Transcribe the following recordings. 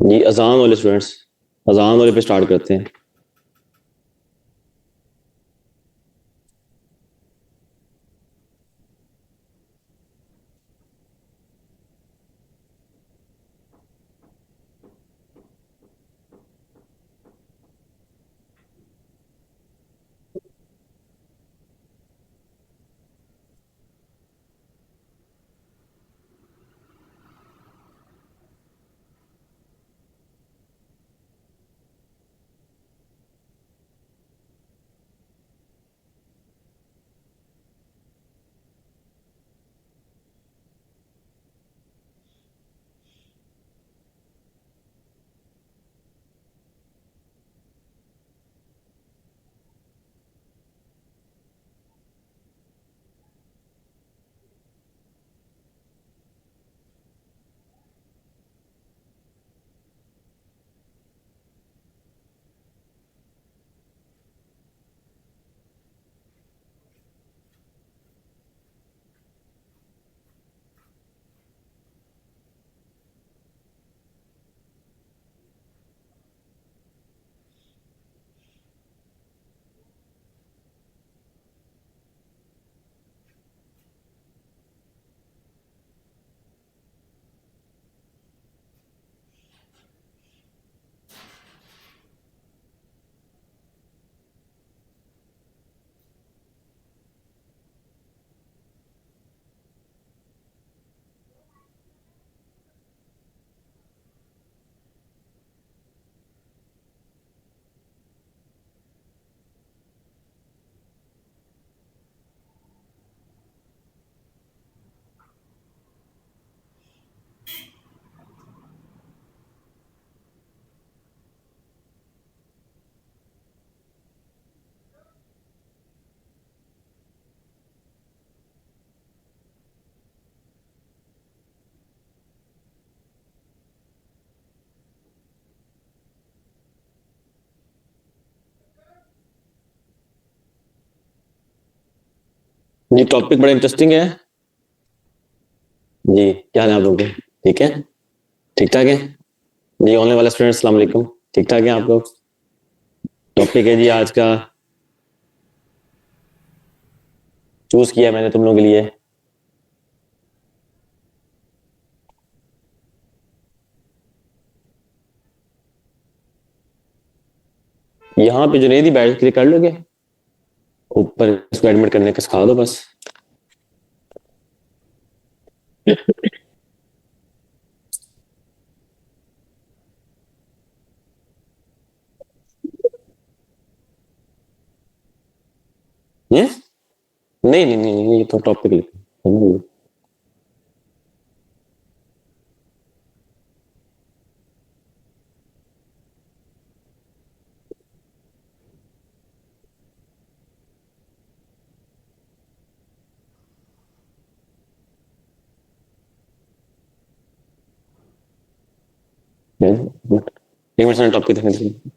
जी अजान वाले स्टूडेंट्स, अजान वाले पे स्टार्ट करते हैं। जी टॉपिक बड़ा इंटरेस्टिंग है। जी क्या हाल है आप लोगों के? ठीक है, ठीक ठाक है। जी ऑनलाइन वाले स्टूडेंट्स अस्सलाम वालेकुम, ठीक ठाक है आप लोग? टॉपिक है जी आज का, चूज किया मैंने तुम लोगों के लिए। यहाँ पे जुनेदी बैठ के कर लोगे, ऊपर इसको एडमिट करने का सिखा दो बस। ये नहीं नहीं नहीं नहीं, ये तो टॉपिक लिखो। एक मिनट टॉपिक देखने दीजिए।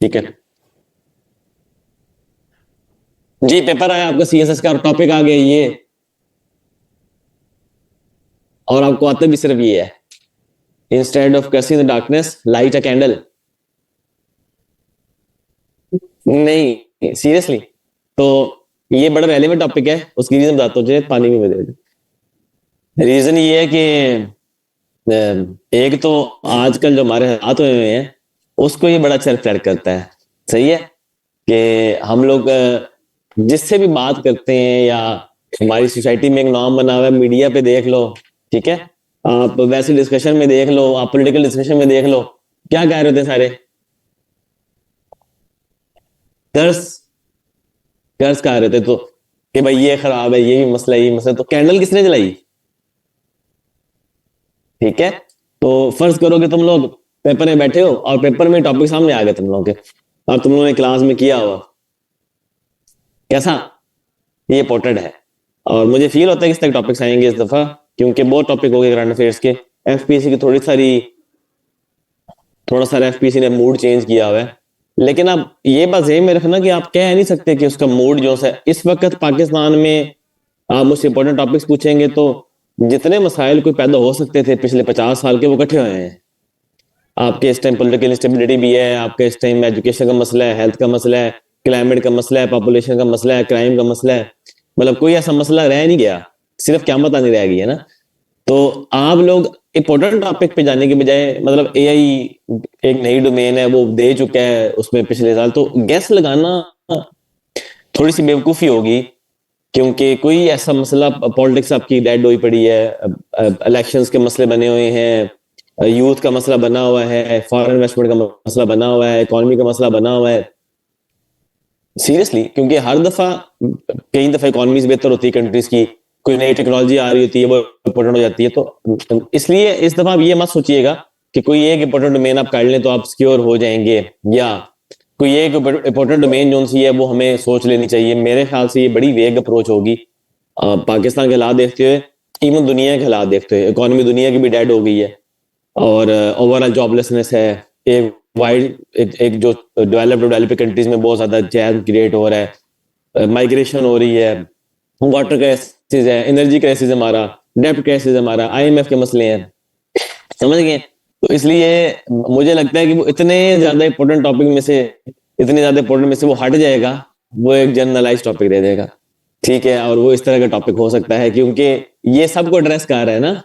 ठीक है जी, पेपर आया आपका सीएसएस का और टॉपिक आ गया ये, और आपको आता भी सिर्फ ये है, instead of cursing the darkness light a candle. नहीं सीरियसली, तो ये बड़ा रेलेवेंट टॉपिक है, उसकी रीजन बताता हूँ, मुझे पानी में दे। रीजन ये है कि एक तो आजकल जो हमारे हाथ हुए हुए हैं उसको ये बड़ा अच्छा रिफ्लेक्ट करता है। सही है कि हम लोग जिससे भी बात करते हैं, या हमारी सोसाइटी में एक नॉर्म बना हुआ है, मीडिया पे देख लो, ठीक है, आप वैसे डिस्कशन में देख लो, आप पॉलिटिकल डिस्कशन में देख लो, क्या कह रहे थे सारे? कर्ज, कर्ज कह रहे थे तो कि भाई ये खराब है, ये भी मसला है, ये मसला है, तो कैंडल किसने जलाई? ठीक है, तो फर्ज करो कि तुम लोग पेपर में बैठे हो और पेपर में टॉपिक सामने आ गए तुम लोगों के, और तुम लोगों ने क्लास में किया हुआ, कैसा? ये इंपॉर्टेंट है, और मुझे फील होता है कि इस तक टॉपिक्स आएंगे इस दफा, क्योंकि बहुत टॉपिक हो गए करंट अफेयर्स के। एफपीएससी की थोड़ा सा एफपीएससी ने मूड चेंज किया हुआ है, लेकिन अब ये बात ज़हन में रखना कि आप कह नहीं सकते कि उसका मूड जो है इस वक्त पाकिस्तान में आप मुझसे इंपॉर्टेंट टॉपिक्स पूछेंगे तो जितने मसाइल कोई पैदा हो सकते थे पिछले 50 साल के, वो इकट्ठे हुए हैं। आपके इस टाइम पॉलिटिकल इंस्टेबिलिटी भी है, आपके इस टाइम एजुकेशन का मसला है, हेल्थ का मसला है, क्लाइमेट का मसला है, पॉपुलेशन का मसला है, क्राइम का मसला है। मतलब कोई ऐसा मसला रह नहीं गया, सिर्फ क़यामत आनी रह गई है ना। तो आप लोग इंपॉर्टेंट टॉपिक पे जाने के बजाय, मतलब एआई एक नई डोमेन है, वो दे चुका है उसमें पिछले साल, तो गैस लगाना थोड़ी सी बेवकूफ़ी होगी। क्योंकि कोई ऐसा मसला, पॉलिटिक्स आपकी डेड हुई पड़ी है, इलेक्शंस के मसले बने हुए हैं, यूथ का मसला बना हुआ है, फॉरेन इन्वेस्टमेंट का मसला बना हुआ है, इकोनॉमी का मसला बना हुआ है। सीरियसली, क्योंकि हर दफा, कई दफा इकोनॉमीज बेहतर होती है कंट्रीज की, कोई नई टेक्नोलॉजी आ रही होती है, वो इंपॉर्टेंट हो जाती है। तो इसलिए इस दफा आप ये मत सोचिएगा कि कोई एक इंपॉर्टेंट डोमेन आप कर लें तो आप सिक्योर हो जाएंगे, या कोई एक इंपॉर्टेंट डोमेन जो सी है वो हमें सोच लेनी चाहिए। मेरे ख्याल से ये बड़ी वेग अप्रोच होगी। पाकिस्तान के हालात देखते हुए, इवन दुनिया के हालात देखते हुए, इकोनॉमी दुनिया की भी डेड हो गई है, और ओवरऑल जॉबलेसनेस है। एक वाइड एक जो डेवलप्ड कंट्रीज में बहुत ज्यादा जैम क्रिएट हो रहा है, माइग्रेशन हो रही है, वाटर क्राइसिस है, एनर्जी क्राइसिस है, हमारा डेब्ट क्राइसिस है, हमारा आईएमएफ के मसले हैं। समझ गए? तो इसलिए मुझे लगता है कि वो इतने ज्यादा इंपॉर्टेंट टॉपिक में से, इतने ज्यादा इंपॉर्टेंट में से वो हट जाएगा, वो एक जनरलाइज टॉपिक दे देगा। ठीक है, और वो इस तरह का टॉपिक हो सकता है, क्योंकि ये सबको एड्रेस कर रहा है ना,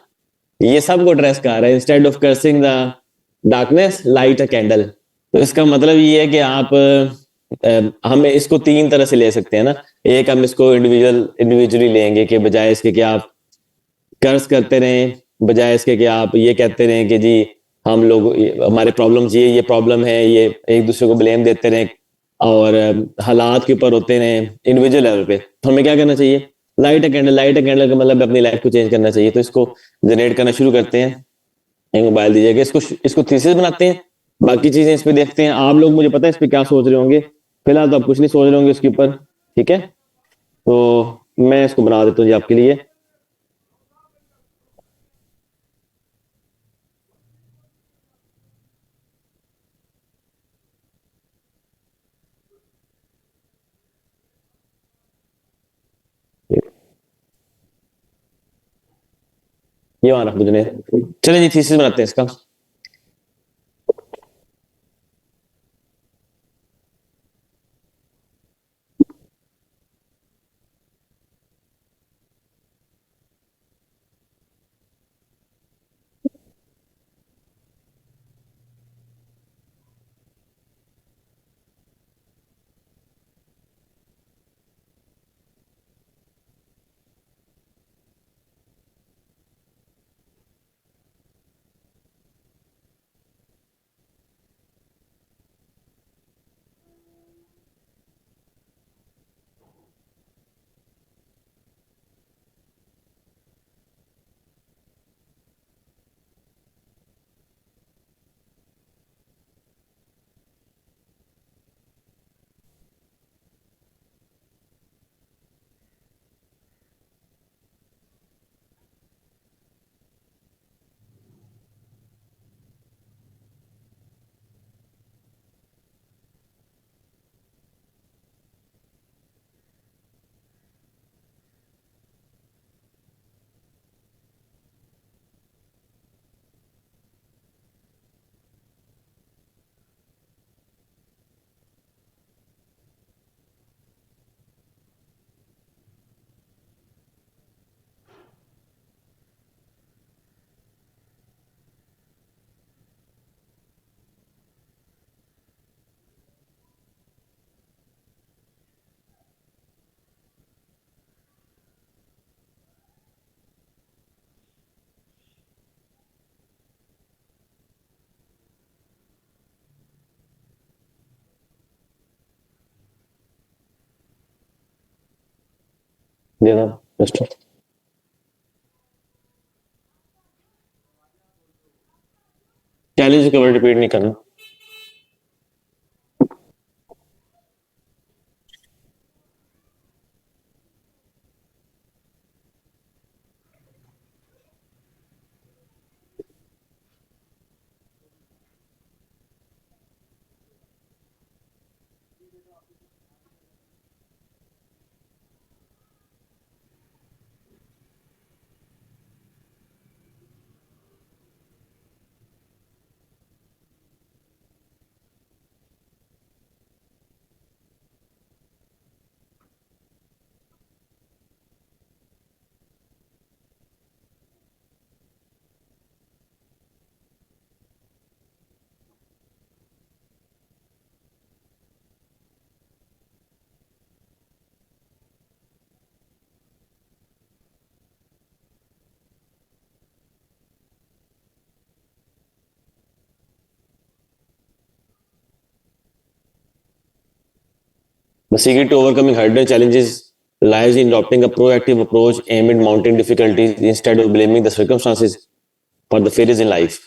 ये सबको एड्रेस कर रहा है। Instead of cursing the darkness, light a candle. तो इसका मतलब ये है कि आप, हम इसको तीन तरह से ले सकते हैं ना। एक, हम इसको इंडिविजुअली लेंगे कि बजाय इसके कि आप कर्ज करते रहें, बजाय इसके कि आप ये कहते रहें कि जी हम लोग, हमारे प्रॉब्लम्स ये प्रॉब्लम है, ये एक दूसरे को ब्लेम देते रहें और हालात के ऊपर होते रहें इंडिविजुअल लेवल पे, तो हमें क्या करना चाहिए? लाइट अ कैंडल का मतलब अपनी लाइफ को चेंज करना चाहिए। तो इसको जनरेट करना शुरू करते हैं। एक मोबाइल दीजिएगा, इसको थीसिस बनाते हैं, बाकी चीजें इस पे देखते हैं। आप लोग, मुझे पता है इस पे क्या सोच रहे होंगे, फिलहाल तो आप कुछ नहीं सोच रहे होंगे इसके ऊपर। ठीक है, तो मैं इसको बना देता हूँ जी आपके लिए। ये हमारा खुद ने, चलिए जी थीसिस बनाते हैं इसका। देना जस्ट, चैलेंज कवर रिपीट नहीं करना। The secret to overcoming hurdle challenges lies in adopting a proactive approach aimed at mounting difficulties instead of blaming the circumstances for the failures in life.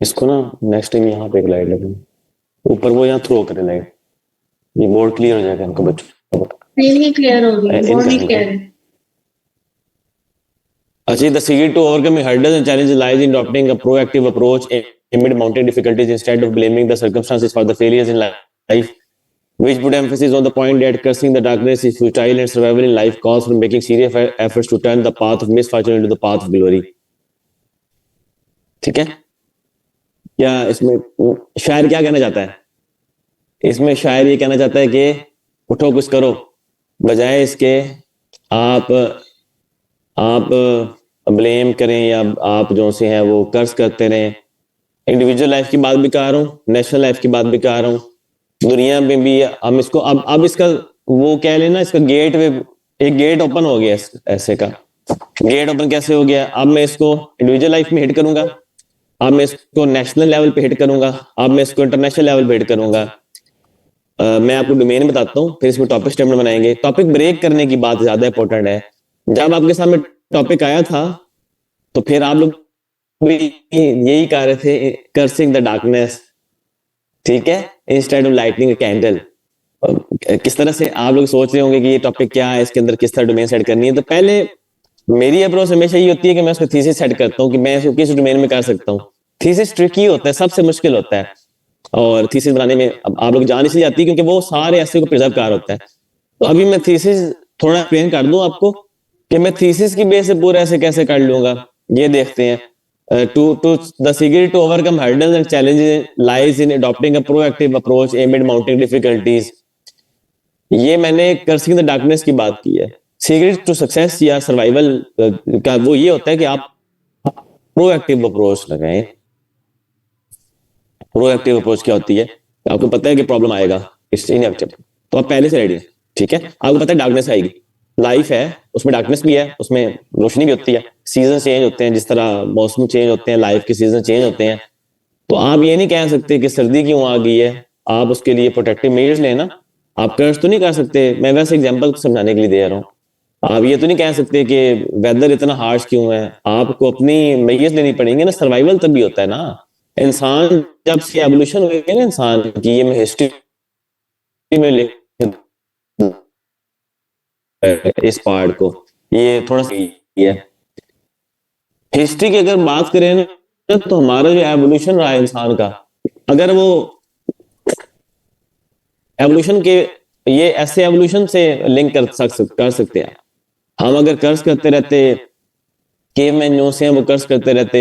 इसको ना next time यहाँ पे एक light लगे ऊपर, वो यहाँ थ्रो करे लाइट, ये बोर्ड क्लियर हो जाएगा इनको बच्चों को। नहीं क्लियर हो गई, बोर्ड नहीं क्लियर है। Actually, the secret to overcoming hurdles and challenges lies in adopting a proactive approach amid mounting difficulties instead of blaming the circumstances for the failures in life, which put emphasis on the point that cursing the darkness is futile and survival in life calls for making serious efforts to turn the path of misfortune into the path of glory. ठीक है? क्या इसमें शायर क्या कहना चाहता है? इसमें शायर ये कहना चाहता है कि उठो कुछ करो, बजाय इसके आप ब्लेम करें या आप जो से हैं वो कर्ज करते रहें। इंडिविजुअल लाइफ की बात भी कर रहा हूँ, नेशनल लाइफ की बात भी कर रहा हूँ, दुनिया में भी हम इसको अब इसका वो कह लेना, इसका गेट में एक गेट ओपन हो गया, ऐसे का गेट ओपन कैसे हो गया? अब मैं इसको इंडिविजुअल लाइफ में हिट करूंगा, अब मैं इसको नेशनल लेवल पे हिट करूंगा, अब मैं इसको इंटरनेशनल लेवल पे हिट करूंगा। मैं आपको डोमेन बताता हूँ, फिर इसमें टॉपिक स्टेटमेंट बनाएंगे। टॉपिक ब्रेक करने की बात ज्यादा इंपॉर्टेंट है। जब आपके सामने टॉपिक आया था तो फिर आप लोग भी यही कह रहे थे, कर्सिंग द डार्कनेस, ठीक है, instead of lighting a candle. किस तरह से आप लोग सोच रहे होंगे कि ये टॉपिक क्या है, इसके अंदर किस तरह डोमेन सेट करनी है। तो पहले मेरी अप्रोच हमेशा ये होती है कि मैं उसको थीसिस सेट करता हूँ कि मैं इसको किस डोमेन में कर सकता हूँ। थीसिस ट्रिकी होता है, सबसे मुश्किल होता है, और थीसिस बनाने में अब आप लोग जान इसलिए जाती है क्योंकि वो सारे ऐसे को प्रिजर्व कर होता है। तो अभी मैं थीसिस थोड़ा एक्सप्लेन कर दूं आपको कि मैं थीसिस की बेस से पूरा ऐसे कैसे कर लूंगा। ये देखते हैं। To the secret to overcome hurdles and challenges lies in adopting a proactive approach aimed mounting difficulties. ये मैंने कर्सिंग द डार्कनेस की बात की है। सीक्रेट टू सक्सेस या सर्वाइवल का वो ये होता है कि आप प्रोएक्टिव अप्रोच लगाएं। प्रोएक्टिव अप्रोच क्या होती है? आपको पता है कि प्रॉब्लम आएगा, इट्स इनएविटेबल, तो आप पहले से रेडी हैं, ठीक है। आपको पता है डार्कनेस आएगी, लाइफ है उसमें डार्कनेस भी है, उसमें रोशनी भी होती है, सीजन चेंज होते हैं, जिस तरह मौसम चेंज होते हैं, लाइफ के सीजन चेंज होते हैं। तो आप ये नहीं कह सकते कि सर्दी क्यों आ गई है, आप उसके लिए प्रोटेक्टिव मेजर्स लेना। आप कर्ज तो नहीं कर सकते, मैं वैसे एग्जांपल समझाने के लिए दे रहा हूँ। आप ये तो नहीं कह सकते कि वेदर इतना हार्श क्यों है, आपको अपनी मेजर्स लेनी पड़ेंगे ना। सर्वाइवल तब भी होता है ना। इंसान जब से एवोल्यूशन हुई है ना इंसान की, ये मैं हिस्ट्री में लिख इस पार्ट को, ये थोड़ा सा है। हिस्ट्री की अगर बात करें ना, तो हमारा जो एवोल्यूशन रहा है इंसान का, अगर वो एवोल्यूशन के, ये ऐसे एवोल्यूशन से लिंक कर सकते हैं हम। अगर कर्ज करते रहते, केवमैन जो से हैं वो कर्ज करते रहते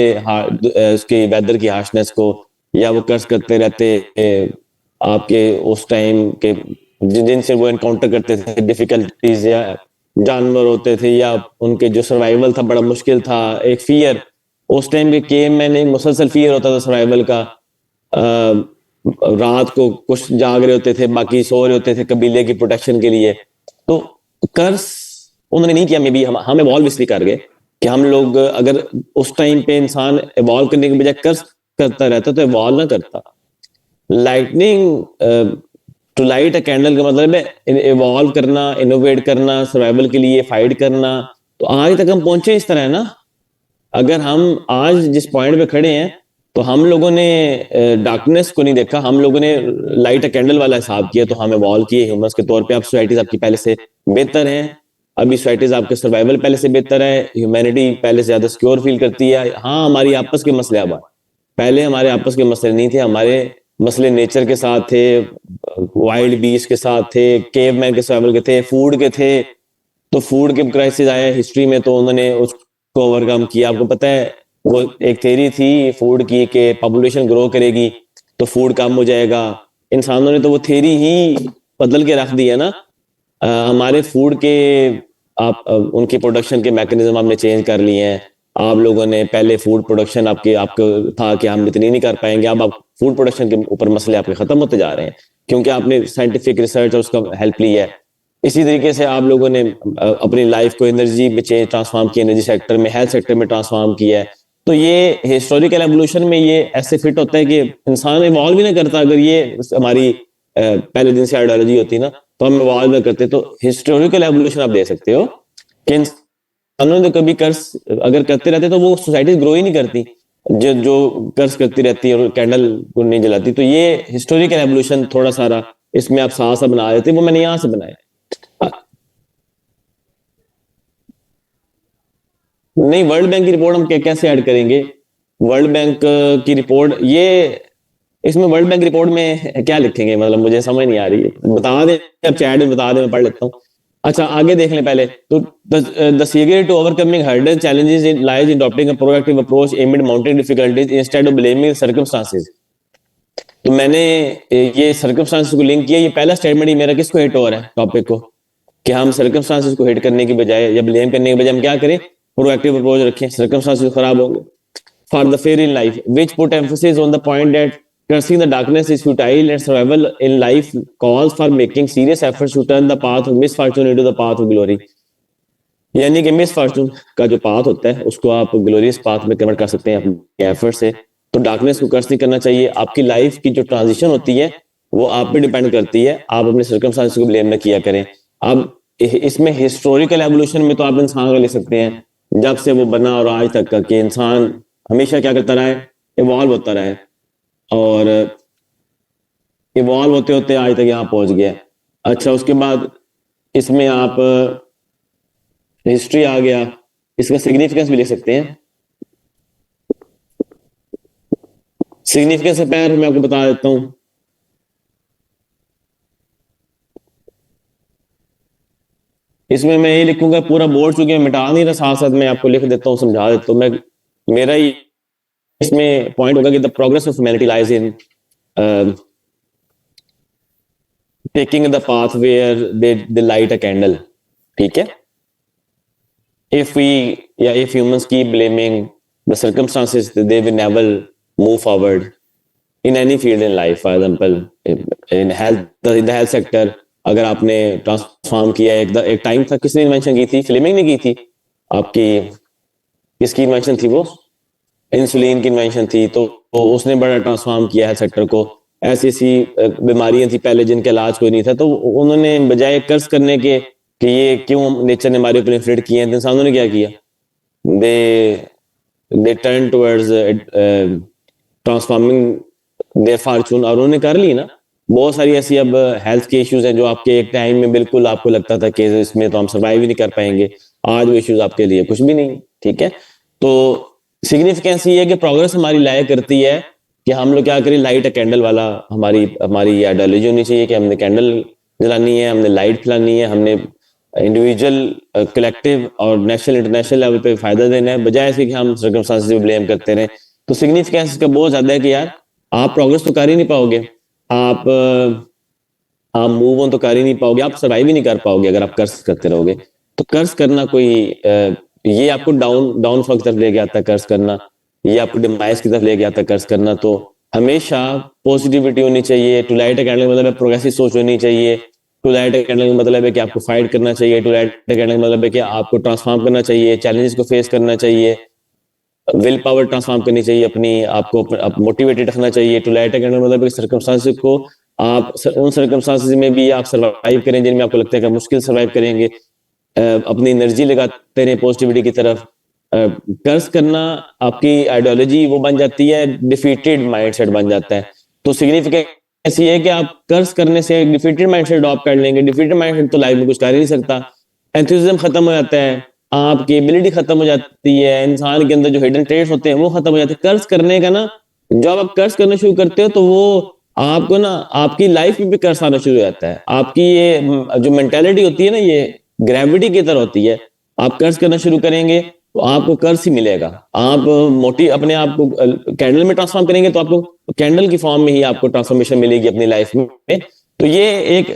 उसके वेदर की हार्शनेस को, या वो कर्ज करते रहते आपके उस टाइम के जिनसे वो एनकाउंटर करते थे डिफिकल्टीज, या जानवर होते थे, या उनके जो सर्वाइवल था बड़ा मुश्किल था, एक फियर उस टाइम के केवमैन, एक मुसलसल फियर होता था सर्वाइवल का। रात को कुछ जाग रहे होते थे, बाकी सो रहे होते थे कबीले की प्रोटेक्शन के लिए। तो कर्ज उन्होंने नहीं किया, मे बी हम इवॉल्व इसलिए कर गए कि हम लोग अगर उस टाइम पे इंसान इवॉल्व करने के बजाय कर्ज करता रहता तो इवॉल्व ना करता। Lightning to light a candle का मतलब है इवॉल्व करना, इनोवेट करना, सर्वाइवल के लिए फाइट करना। तो आज तक हम पहुंचे इस तरह है ना। अगर हम आज जिस पॉइंट पे खड़े हैं, तो हम लोगों ने डार्कनेस को नहीं देखा, हम लोगों ने लाइट अ कैंडल वाला हिसाब किया, तो हम इवॉल्व किए ह्यूमंस के तौर पे। अब सोसाइटीज आपकी पहले से बेहतर हैं, अभी सोसाइटीज आपके सर्वाइवल पहले से बेहतर है, ह्यूमैनिटी पहले से ज्यादा सिक्योर फील करती है। हाँ, हमारी आपस के मसले अब, पहले हमारे आपस के मसले नहीं थे, हमारे मसले नेचर के साथ थे, वाइल्ड बीस्ट के साथ थे, केवमैन के सर्वाइवल के थे, फूड के थे। तो फूड के क्राइसिस आया हिस्ट्री में, तो उन्होंने उसको ओवरकम किया। आपको पता है वो एक थ्योरी थी फूड की कि पॉपुलेशन ग्रो करेगी तो फूड कम हो जाएगा। इंसानों ने तो वो थ्योरी ही बदल के रख दी है ना। हमारे फूड के उनके प्रोडक्शन के मैकेनिज्म आपने चेंज कर लिए हैं। आप लोगों ने पहले फूड प्रोडक्शन आपको था कि हम इतनी नहीं कर पाएंगे, अब आप फूड प्रोडक्शन के ऊपर मसले आपके खत्म होते जा रहे हैं क्योंकि आपने साइंटिफिक रिसर्च और उसका हेल्प ली है। इसी तरीके से आप लोगों ने अपनी लाइफ को एनर्जी में चेंज ट्रांसफॉर्म किया, एनर्जी सेक्टर में, हेल्थ सेक्टर में ट्रांसफॉर्म किया है। तो ये हिस्टोरिकल एवोल्यूशन में ये ऐसे फिट होता है कि इंसान इवॉल्व ही ना करता। अगर ये हमारी पहले दिन से आइडियोलॉजी होती ना, तो हम इवॉल्व ना करते। तो हिस्टोरिकल एवोल्यूशन आप दे सकते हो कि इंसानों ने कभी कर्ज अगर करते रहते तो वो सोसाइटी ग्रो ही नहीं करती, जो जो कर्ज करती रहती है और कैंडल को नहीं जलाती। तो ये हिस्टोरिकल एवोल्यूशन थोड़ा सारा इसमें आप साथ सा बना देते, वो मैंने यहां से बनाया। नहीं, वर्ल्ड बैंक की रिपोर्ट हम कैसे ऐड करेंगे? वर्ल्ड बैंक की रिपोर्ट, ये इसमें वर्ल्ड बैंक रिपोर्ट में क्या लिखेंगे? मतलब मुझे समझ नहीं आ रही है, बता दें, अब चैट में बता दें, मैं पढ़ लेता हूँ। अच्छा, आगे देख लें पहले तो। The secret to overcoming hurdle challenges lies in adopting a proactive approach aimed mounting difficulties instead of blaming circumstances. तो मैंने ये सर्कमस्टांसेस को लिंक किया। ये पहला स्टेटमेंट ही मेरा किसको हिट हो रहा है, टॉपिक को, कि हम सर्कमस्टांसेस को हिट करने की बजाय या ब्लेम करने के बजाय हम क्या करें, प्रोएक्टिव अप्रोच रखें। सर्कमस्टांसेस खराब होंगे for the fair in life which put emphasis on the point that cursing the darkness is futile and survival in life calls for making serious efforts to turn the path of misfortune into the path of glory। यानी कि misfortune का जो path होता है उसको आप glorious path में convert कर सकते हैं अपने एफर्ट से। तो डार्कनेस को कर्स नहीं करना चाहिए। आपकी लाइफ की जो ट्रांजिशन होती है वो आप पे डिपेंड करती है, आप अपने सर्कमस्टांसेस को ब्लेम न किया करें। अब इसमें हिस्टोरिकल एवोल्यूशन में तो आप इंसान को ले सकते हैं जब से वो बना और आज तक का, कि इंसान हमेशा क्या करता रहा है, इवॉल्व होता रहा है, और इवॉल्व होते होते आज तक यहाँ पहुंच गया। अच्छा, उसके बाद इसमें आप हिस्ट्री आ गया, इसका सिग्निफिकेंस भी ले सकते हैं। सिग्निफिकेंस से पहले मैं आपको बता देता हूं, इसमें मैं ये लिखूंगा पूरा बोर्ड, चूंकि मैं मिटा नहीं रहा, साथ साथ मैं आपको लिख देता हूँ, समझा देता हूँ। मैं मेरा ही इसमें पॉइंट होगा कि the progress of humanity lies in taking the path where they light a candle. ठीक है, if we if humans keep blaming the circumstances, they will never move forward in any field in life। for example in the health sector, अगर आपने transform किया, एक time था, किसने invention की थी? फ्लेमिंग ने की थी। आपकी किसकी इन्वेंशन थी वो? इंसुलिन की इन्वेंशन थी। तो उसने बड़ा ट्रांसफॉर्म किया हेल्थ सेक्टर को। ऐसी ऐसी बीमारियां थी पहले जिनका इलाज कोई नहीं था, तो उन्होंने बजाय कर्ज करने के कि ये क्यों नेचर ने हमारे ऊपर इन्फ्लिक्ट किए हैं, तो इंसानों ने क्या किया, they turn towards transforming their fortune, और उन्होंने कर ली ना। बहुत सारी ऐसी अब हेल्थ के इश्यूज हैं जो आपके एक टाइम में बिल्कुल आपको लगता था कि इसमें तो हम सर्वाइव ही नहीं कर पाएंगे, आज वो इश्यूज आपके लिए कुछ भी नहीं। ठीक है, तो सिग्निफिकेंस ये है कि प्रोग्रेस हमारी लाया करती है कि हम लोग क्या करें, लाइट कैंडल वाला हमारी हमारी आइडियोलॉजी होनी चाहिए कि हमने कैंडल जलानी है, हमने लाइट फैलानी है, हमने इंडिविजुअल कलेक्टिव और नेशनल इंटरनेशनल लेवल पे फायदा देना है, बजाय इसके कि हम सर्कमस्टांसेस पे ब्लेम करते रहे। तो सिग्निफिकेंस का बहुत ज्यादा है कि यार आप प्रोग्रेस तो कर ही नहीं पाओगे, आप मूव ऑन तो कर ही नहीं पाओगे, आप सर्वाइव ही नहीं कर पाओगे अगर आप कर्ज करते रहोगे। तो कर्ज करना कोई ये आपको डाउनफॉल की तरफ लेके आता है कर्ज करना, ये आपको डिमाइस की तरफ लेके आता है कर्ज करना। तो हमेशा पॉजिटिविटी होनी चाहिए। टू लाइट अ कैंडल मतलब प्रोग्रेसिव सोच होनी चाहिए। टू लाइट अ कैंडल मतलब है कि आपको फाइट करना चाहिए। टू लाइट अ कैंडल मतलब है कि आपको ट्रांसफॉर्म करना चाहिए, चैलेंजेस को फेस करना चाहिए, विल पावर ट्रांसफॉर्म करनी चाहिए अपनी, आपको मोटिवेटेड रखना चाहिए। टू लाइट अ कैंडल मतलब सर्कमस्टांसेस को आप उन सर्कमस्टांसेस में भी आप सर्वाइव करें जिनमें आपको लगता है कि मुश्किल सर्वाइव करेंगे, अपनी एनर्जी लगाते रहे पॉजिटिविटी की तरफ। कर्ज करना आपकी आइडियोलॉजी वो बन जाती है, डिफीटेड माइंडसेट बन जाता है। तो सिग्निफिकेंस ऐसी है कि आप कर्ज करने से डिफीटेड माइंडसेट अडॉप्ट कर लेंगे। डिफीटेड माइंडसेट तो लाइफ में कुछ कर ही नहीं सकता, एंथुसिज्म खत्म हो जाता है, आपकी एबिलिटी खत्म हो जाती है, इंसान के अंदर जो हिडन ट्रेड्स होते हैं वो खत्म हो जाते हैं। कर्ज करने का ना, जब आप कर्ज करना शुरू करते हो तो वो आपको ना आपकी लाइफ में भी कर्ज आना शुरू हो जाता है। आपकी ये जो मेंटेलिटी होती है ना, ये ग्रेविटी की तरह होती है। आप कर्ज करना शुरू करेंगे तो आपको कर्ज ही मिलेगा। आप मोटी अपने आप को कैंडल में ट्रांसफॉर्म करेंगे तो आपको कैंडल की फॉर्म में ही आपको ट्रांसफॉर्मेशन मिलेगी अपनी लाइफ में। तो ये एक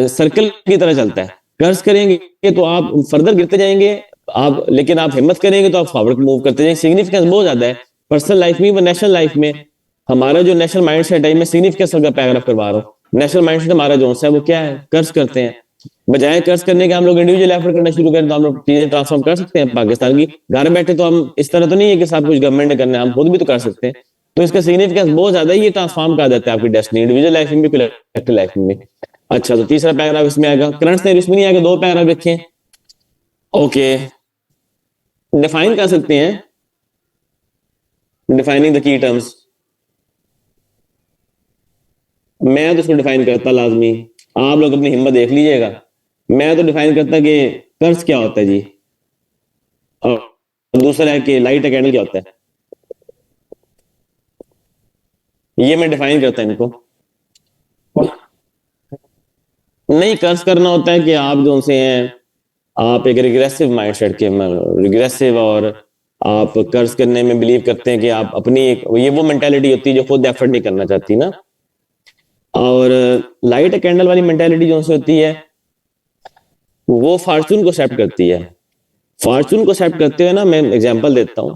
सर्कल की तरह चलता है। कर्ज करेंगे तो आप फर्दर गिरते जाएंगे, आप लेकिन आप हिम्मत करेंगे तो आप फॉरवर्ड मूव करते जाएंगे। सिग्निफिकेंस बहुत ज्यादा है पर्सनल लाइफ में व नेशनल लाइफ में। हमारा जो नेशनल माइंडसेट है, मैं सिग्निफिकेंस का पैराग्राफ करवा रहा हूँ। नेशनल माइंडसेट हमारा जो है वो क्या है, कर्ज करते हैं। बजाय कर्ज करने के हम लोग इंडिविजुअल एफर्ट करना शुरू करें तो हम लोग चीजें ट्रांसफॉर्म कर सकते हैं पाकिस्तान की। घर बैठे तो हम इस तरह तो नहीं है कि सब कुछ गवर्नमेंट ने करना है, हम खुद भी तो कर सकते हैं। तो इसका सिग्निफिकेंस बहुत ज्यादा है, ये ट्रांसफॉर्म कर देता है आपकी डेस्टिनी, इंडिविजुअल लाइफ में भी कलेक्टिव लाइफ में भी। अच्छा, तो तीसरा पैराग्राफ इसमें आएगा, करंट सिनेरियो इसमें नहीं आएगा, दो पैराग्राफ लिखे। ओके, डिफाइन कर सकते हैं, डिफाइनिंग द की टर्म्स। मैं तो इसको डिफाइन करता लाजमी, आप लोग अपनी हिम्मत देख लीजिएगा। मैं तो डिफाइन करता कि कर्ज क्या होता है जी, और दूसरा है कि लाइट कैंडल क्या होता है। ये मैं डिफाइन करता इनको। नहीं, कर्ज करना होता है कि आप जो से हैं, आप एक रिग्रेसिव माइंडसेट के, रिग्रेसिव, और आप कर्ज करने में बिलीव करते हैं कि आप अपनी एक ये वो मेंटालिटी होती है जो खुद एफर्ट नहीं करना चाहती ना। और लाइट कैंडल वाली मेंटालिटी जो से होती है वो फॉर्चून को एक्सेप्ट करती है। फॉर्चून को एक्सेप्ट करते हुए ना, मैं एग्जांपल देता हूं।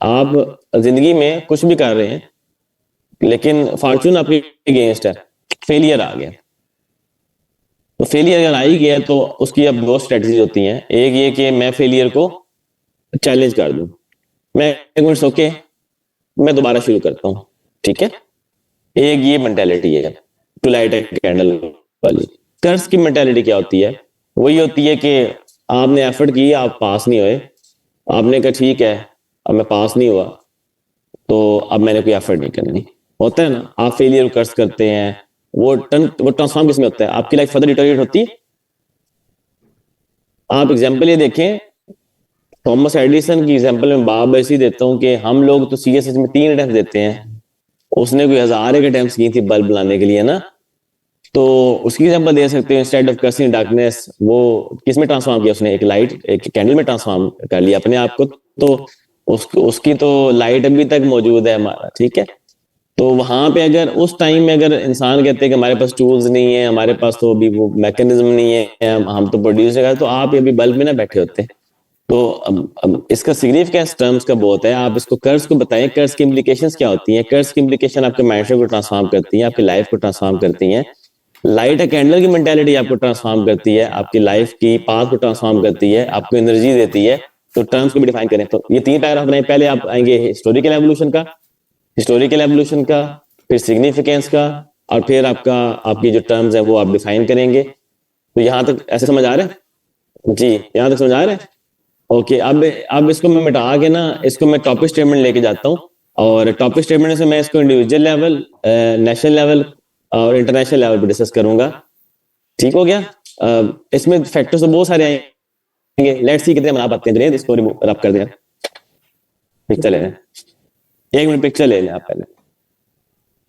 आप जिंदगी में कुछ भी कर रहे हैं लेकिन फॉर्चून आपके अगेंस्ट है, फेलियर आ गया। तो फेलियर अगर आ ही गया तो उसकी अब दो स्ट्रेटजीज होती हैं। एक ये कि मैं फेलियर को चैलेंज कर दूं, मैं एक मिनट ओके, मैं दोबारा शुरू करता हूं। ठीक है, एक ये मेंटेलिटी है टू लाइट ए कैंडल वाली। कर्ज की मेंटेलिटी क्या होती है, वही होती है कि आपने एफर्ट की, आप पास नहीं हुए, आपने कहा ठीक है अब मैं पास नहीं हुआ तो अब मैंने कोई एफर्ट नहीं करनी। होता है ना, आप फेलियर कर्ज करते हैं, वो ट्रांसफॉर्म किसमें होता है, आपकी लाइफ फर्दर डिटोरिएट होती है। आप एग्जाम्पल ये देखें, थॉमस एडिसन की एग्जाम्पल में बार बार ऐसी देता हूं कि हम लोग तो सीएसएस में 3 अटेम्प्ट देते हैं, उसने कोई 1000 अटेम्प्ट की थी बल्ब लाने के लिए ना। तो उसकी एग्जांपल दे सकते हैं, इंस्टेड ऑफ कर्सिंग डार्कनेस, वो किस में ट्रांसफॉर्म किया उसने, एक लाइट, एक कैंडल में ट्रांसफॉर्म कर लिया अपने आप को। तो उसकी तो लाइट अभी तक मौजूद है हमारा। ठीक है, तो वहां पे अगर उस टाइम में अगर इंसान कहते हैं कि हमारे पास टूल्स नहीं है, हमारे पास तो अभी वो मैकेनिज्म नहीं है, हम तो प्रोड्यूस कर, तो आप अभी बल्ब में ना बैठे होते। तो अब इसका सिग्निफिकेंस टर्म्स का बहुत है। आप इसको कर्ज को बताएं, कर्ज की इम्प्लीकेशंस क्या होती हैं। कर्ज की इम्प्लीकेशन आपके माइंडसेट को ट्रांसफॉर्म करती है, आपकी लाइफ को ट्रांसफॉर्म करती है। लाइट कैंडल की मेंटालिटी आपको ट्रांसफॉर्म करती है, आपकी लाइफ की पाथ को ट्रांसफॉर्म करती है, आपको एनर्जी देती है। तो टर्म्स को भी डिफाइन करें। तो ये 3 पैराग्राफ बनाए, पहले आप आएंगे हिस्टोरिकल एवोल्यूशन का, फिर सिग्निफिकेंस का, और फिर आपका आपकी जो टर्म्स है वो आप डिफाइन करेंगे। तो यहां तक ऐसे समझ आ रहा है जी, यहां तक समझ आ रहा है। ओके, अब इसको मैं मिटा के ना, इसको मैं टॉपिक स्टेटमेंट लेके जाता हूँ, और टॉपिक स्टेटमेंट से मैं इसको इंडिविजुअल लेवल, नेशनल लेवल और इंटरनेशनल लेवल पे डिस्कस करूंगा। ठीक हो गया। इसमें फैक्टर्स तो बहुत सारे लेट्स सी कितने बना पाते हैं। जुनेद इसको रब कर दें, पिक्चर ले लें, 1 मिनट पिक्चर ले लें आप पहले।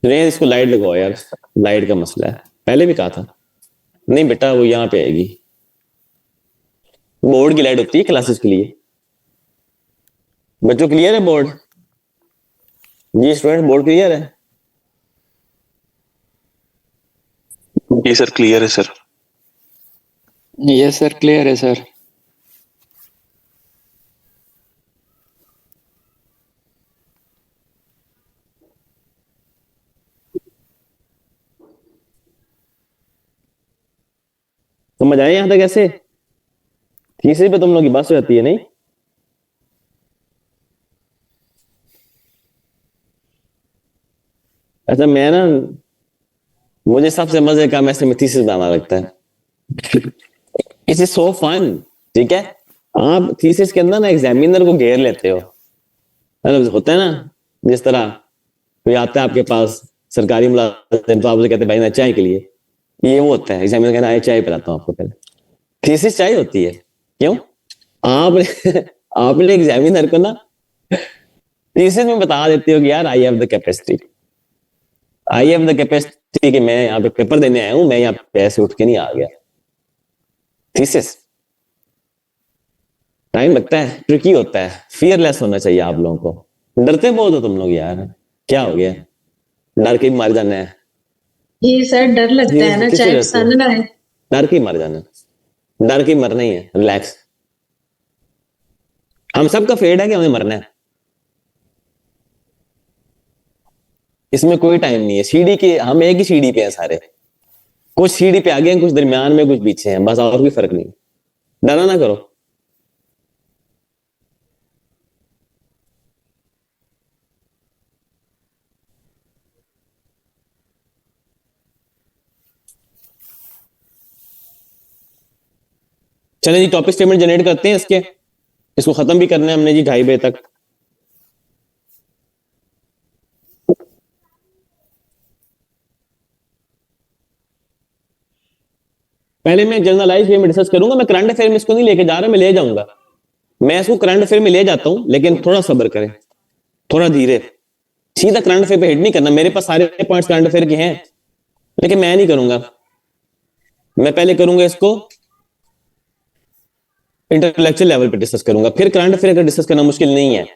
जुनेद इसको लाइट लगाओ यार, लाइट का मसला है, पहले भी कहा था। नहीं बेटा वो यहाँ पे आएगी, बोर्ड की लाइट होती है क्लासेस के लिए। बच्चों क्लियर है बोर्ड? जी स्टूडेंट बोर्ड क्लियर है? जी सर क्लियर है सर। यस सर क्लियर है सर। समझ आए यहां तक? ऐसे तीसरे पे तुम लोग की बात हो जाती है नहीं? अच्छा मैं ना, मुझे सबसे मजे का मैथमेटिक्स बनाना लगता है। It's so fun. ठीक है, आप थीसिस के अंदर ना एग्जामिनर को घेर लेते हो, मतलब होता है ना, जिस तरह कोई आता है आपके पास सरकारी मुलाजिम, तो आप उसे कहते हैं भाई ना चाय के लिए, ये वो होता है एग्जामिनर कहना है चाय पिलाता हूँ आपको पहले। थीसिस चाय होती है, क्यों? आपने आपने एग्जामिनर को ना थीसिस में बता देते हो कि यार I have the capacity, I have the capacity, कि मैं यहाँ पे पेपर देने आया हूं, मैं यहाँ पे ऐसे उठ के नहीं आ गया। थीसिस टाइम लगता है, ट्रिकी होता है, फियरलेस होना चाहिए आप लोगों को। डरते बहुत हो तुम लोग यार, क्या हो गया? डर के भी मार जाना है? ये सर डर लगता है ना, किससे चाहे डरते हो? पसंद ना है। डर के ही मर जाना, डर के ही मरना ही है, रिलैक्स। हम सबका फेड है कि हमें मरना है, इसमें कोई टाइम नहीं है। सीढ़ी के हम एक ही सीढ़ी पे हैं सारे, कुछ सीढ़ी पे आगे हैं, कुछ दरमियान में, कुछ पीछे हैं, बस और कोई फर्क नहीं। डरा ना करो। चलें जी टॉपिक स्टेटमेंट जनरेट करते हैं इसके, इसको खत्म भी करना है हमने जी 2:30 बजे तक। पहले मैं जनरलाइज वे में डिस्कस करूंगा, मैं करंट अफेयर में इसको नहीं लेके जा रहा, मैं ले जाऊंगा, मैं इसको करंट अफेयर में ले जाता हूं, लेकिन थोड़ा सब्र करें, थोड़ा धीरे। सीधा करंट अफेयर पे हिट नहीं करना, मेरे पास सारे पॉइंट्स करंट अफेयर के हैं, लेकिन मैं नहीं करूंगा। मैं पहले करूंगा इसको इंटेलेक्चुअल लेवल पे डिस्कस करूंगा, फिर करंट अफेयर का डिस्कस करना मुश्किल नहीं है।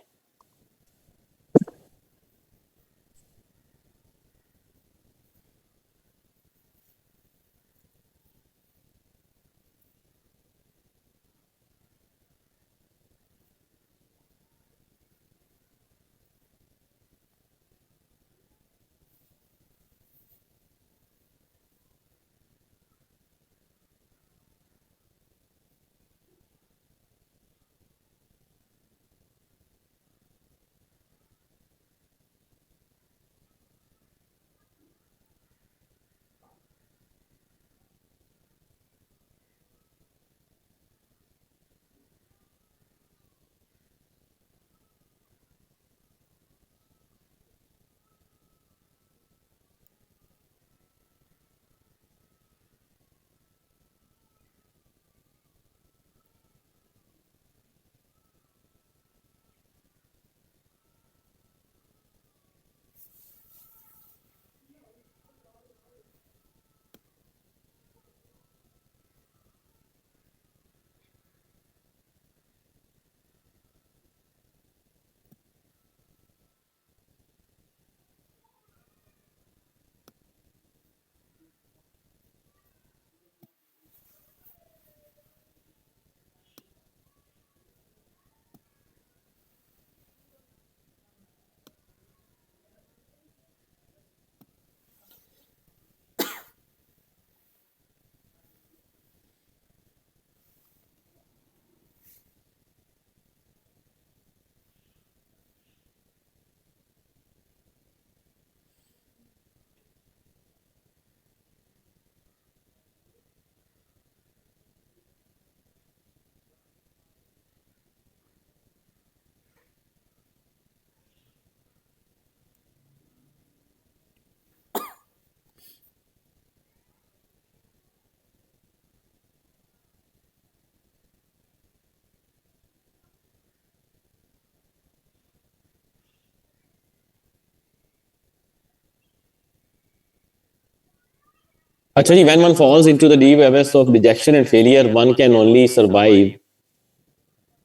अच्छा जी, when one falls into the deep abyss of dejection and failure, one can only survive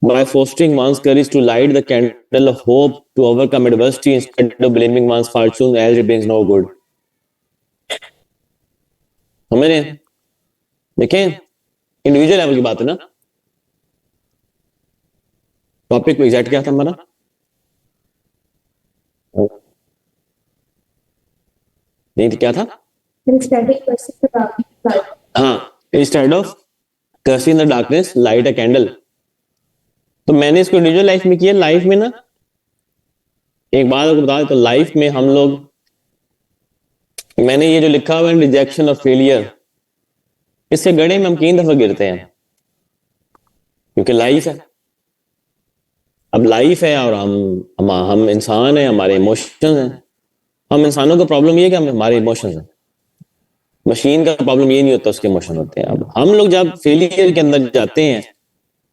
by fostering one's courage to light the candle of hope to overcome adversity instead of blaming one's fortune as it brings no good. हमने देखें individual level की बात है ना, topic exact क्या था हमारा? नहीं क्या था? हाँ, instead of cursing the darkness light a candle. तो मैंने इसको इंडिविजुअल लाइफ में किया। लाइफ में ना एक बात आपको बता दें, तो लाइफ में हम लोग, मैंने ये जो लिखा हुआ है रिजेक्शन और फेलियर, इससे गड्ढे में हम 3 दफा गिरते हैं, क्योंकि लाइफ है। अब लाइफ है और हम इंसान हैं, हमारे इमोशंस हैं। हम इंसानों का प्रॉब्लम ये है कि हमारे इमोशंस हैं। मशीन का प्रॉब्लम ये नहीं होता, उसके इमोशन होते हैं। अब हम लोग जब फेलियर के अंदर जाते हैं,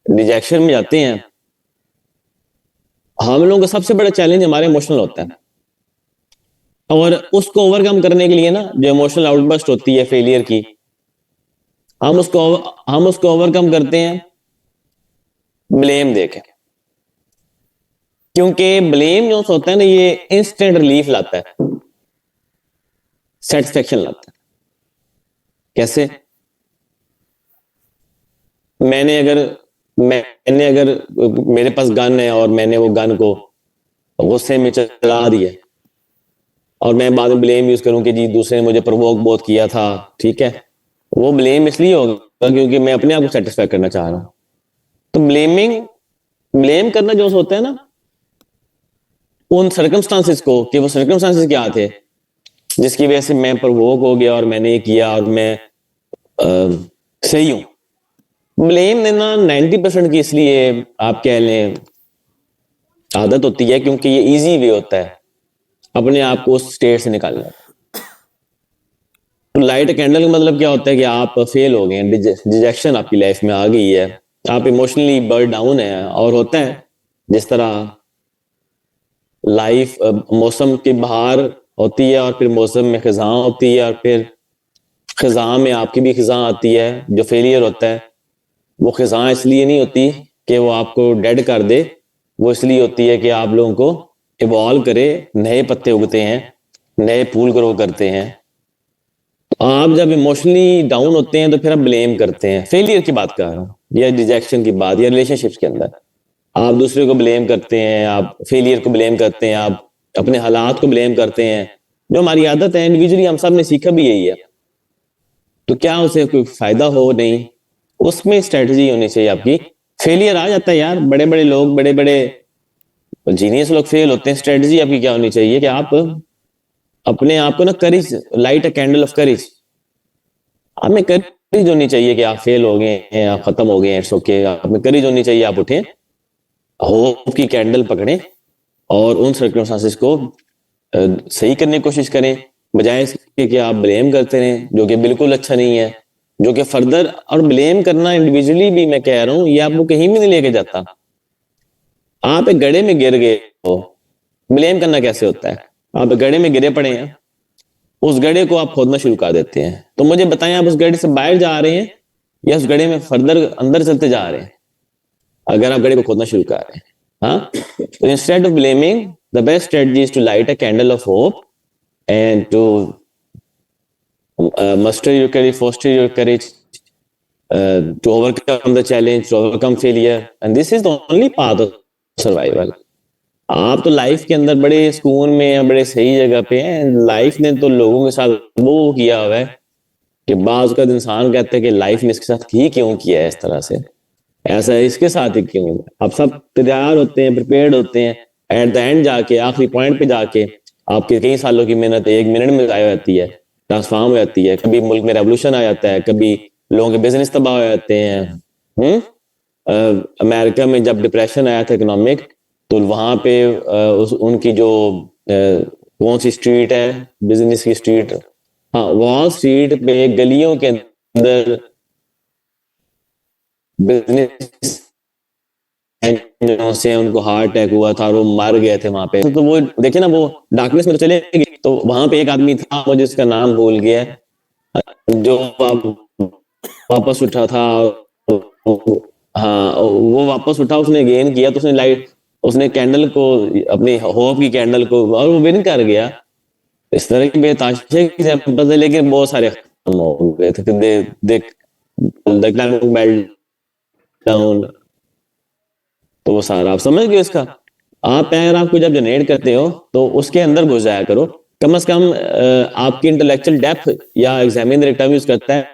रिजेक्शन में जाते हैं, हम लोगों का सबसे बड़ा चैलेंज हमारे इमोशनल होता है। और उसको ओवरकम करने के लिए ना, जो इमोशनल आउटबर्स्ट होती है फेलियर की, हम उसको ओवरकम करते हैं ब्लेम देके। क्योंकि ब्लेम जो होता है ना, ये इंस्टेंट रिलीफ लाता है, सेटिस्फेक्शन लाता है। कैसे? मैंने अगर मेरे पास गन है और मैंने वो गन को गुस्से में चला दिया और मैं बाद में ब्लेम यूज करूं कि जी दूसरे ने मुझे प्रोवोक बहुत किया था, ठीक है, वो ब्लेम इसलिए होगा क्योंकि मैं अपने आप को सेटिस्फाई करना चाह रहा हूं। तो ब्लेम करना जो होता है ना, उन सर्कमस्टांसेस को, कि वो सर्कमस्टांसेस क्या थे जिसकी वजह से मैं प्रोवोक हो गया और मैंने ये किया और मैं सही हूं। ब्लेम देना 90% की इसलिए आप कह लें आदत होती है क्योंकि ये इजी वे होता है अपने आप को उस स्टेट से निकालना। तो लाइट कैंडल का मतलब क्या होता है कि आप फेल हो गए, डिजेक्शन आपकी लाइफ में आ गई है, आप इमोशनली बर्न डाउन है। और होता है जिस तरह लाइफ मौसम की बहार होती है और फिर मौसम में खिजां होती है और फिर खिजां में आपकी भी खिजां आती है। जो फेलियर होता है वो खिजां इसलिए नहीं होती कि वो आपको डेड कर दे, वो इसलिए होती है कि आप लोगों को इवॉल्व करे, नए पत्ते उगते हैं, नए फूल ग्रो करते हैं। तो आप जब इमोशनली डाउन होते हैं तो फिर आप ब्लेम करते हैं। फेलियर की बात कर रहा हूँ या रिजेक्शन की बात, या रिलेशनशिप्स के अंदर आप दूसरे को ब्लेम करते हैं, आप फेलियर को ब्लेम करते हैं, आप अपने हालात को ब्लेम करते हैं। जो हमारी आदत है, इंडिविजुअली हम सब ने सीखा भी यही है। तो क्या उसे कोई फायदा हो? नहीं, उसमें स्ट्रेटजी होनी चाहिए आपकी। फेलियर आ जाता है यार, बड़े बड़े लोग, बड़े बड़े जीनियस लोग फेल होते हैं। स्ट्रेटजी आपकी क्या होनी चाहिए कि आप अपने आप को ना courage, light a candle of courage. आप में करेज होनी चाहिए कि आप फेल हो गए हैं, आप खत्म हो गए हैं, इट्स ओके। आप में करेज होनी चाहिए, आप उठें, होप की कैंडल पकड़ें और उन सर्कमस्टांसेस को सही करने की कोशिश करें, बजाय इसके कि आप ब्लेम करते रहें, जो कि बिल्कुल अच्छा नहीं है। जो कि फर्दर, और ब्लेम करना इंडिविजुअली भी मैं कह रहा हूं, ये आपको कहीं भी नहीं लेके जाता। आप एक गड्ढे में गिर गए हो, ब्लेम करना कैसे होता है? आप गड्ढे में गिरे पड़े हैं, उस गड्ढे को आप खोदना शुरू कर देते हैं। तो मुझे बताएं, आप उस गड्ढे से बाहर जा रहे हैं या उस गड्ढे में फर्दर अंदर चलते जा रहे हैं? अगर आप गड्ढे को खोदना शुरू कर रहे हैं, हाँ, तो instead of blaming, the best strategy is to light a candle of hope and to muster your courage, foster your courage, to overcome the challenge, to overcome failure, and this is the only path of survival. आप तो life के अंदर बड़े सुकून में या बड़े सही जगह पे हैं। लाइफ ने तो लोगों के साथ वो किया हुआ है कि बाज़ का इंसान कहता है कि लाइफ ने इसके साथ ही क्यों किया है इस तरह से, ऐसा इसके साथ ही क्यों। आप सब तैयार होते हैं, प्रिपेयर्ड होते हैं, एट द एंड जाके, आखिरी पॉइंट पे जाके आपके कई सालों की मेहनत 1 मिनट में ज़ाया हो जाती है, ट्रांसफॉर्म हो जाती है। कभी मुल्क में रेवोल्यूशन आ जाता है, कभी लोगों के बिजनेस तबाह हो जाते हैं। अमेरिका में जब डिप्रेशन आया था इकोनॉमिक, तो वहां पे उनकी जो कौन सी स्ट्रीट है, बिजनेस की स्ट्रीट, हाँ, वॉल स्ट्रीट पे गलियों के अंदर बिजनेस से उनको हार्ट अटैक हुआ था और वो मर गए थे वहां पे। तो वो देखिए ना, वो डार्कनेस में तो चले गए। तो वहां पे एक आदमी था, मुझे उसका नाम भूल गया है, जो वापस उठा था, हाँ वो वापस उठा, उसने गेन किया, तो उसने लाइट, उसने कैंडल को, अपनी होप की कैंडल को, और वो विन कर गया। इस तरह की बेताशा एग्जाम्पल है, लेकिन बहुत सारे खत्म हो गए थे। दे मेल्ट डाउन। तो वो सारा आप समझ गए इसका। आप पैराग्राफ को जब जनरेट करते हो तो उसके अंदर घुस जाया करो। कम से कम आपकी इंटेलेक्चुअल डेप्थ या एग्जामिनर टर्म यूज करता है,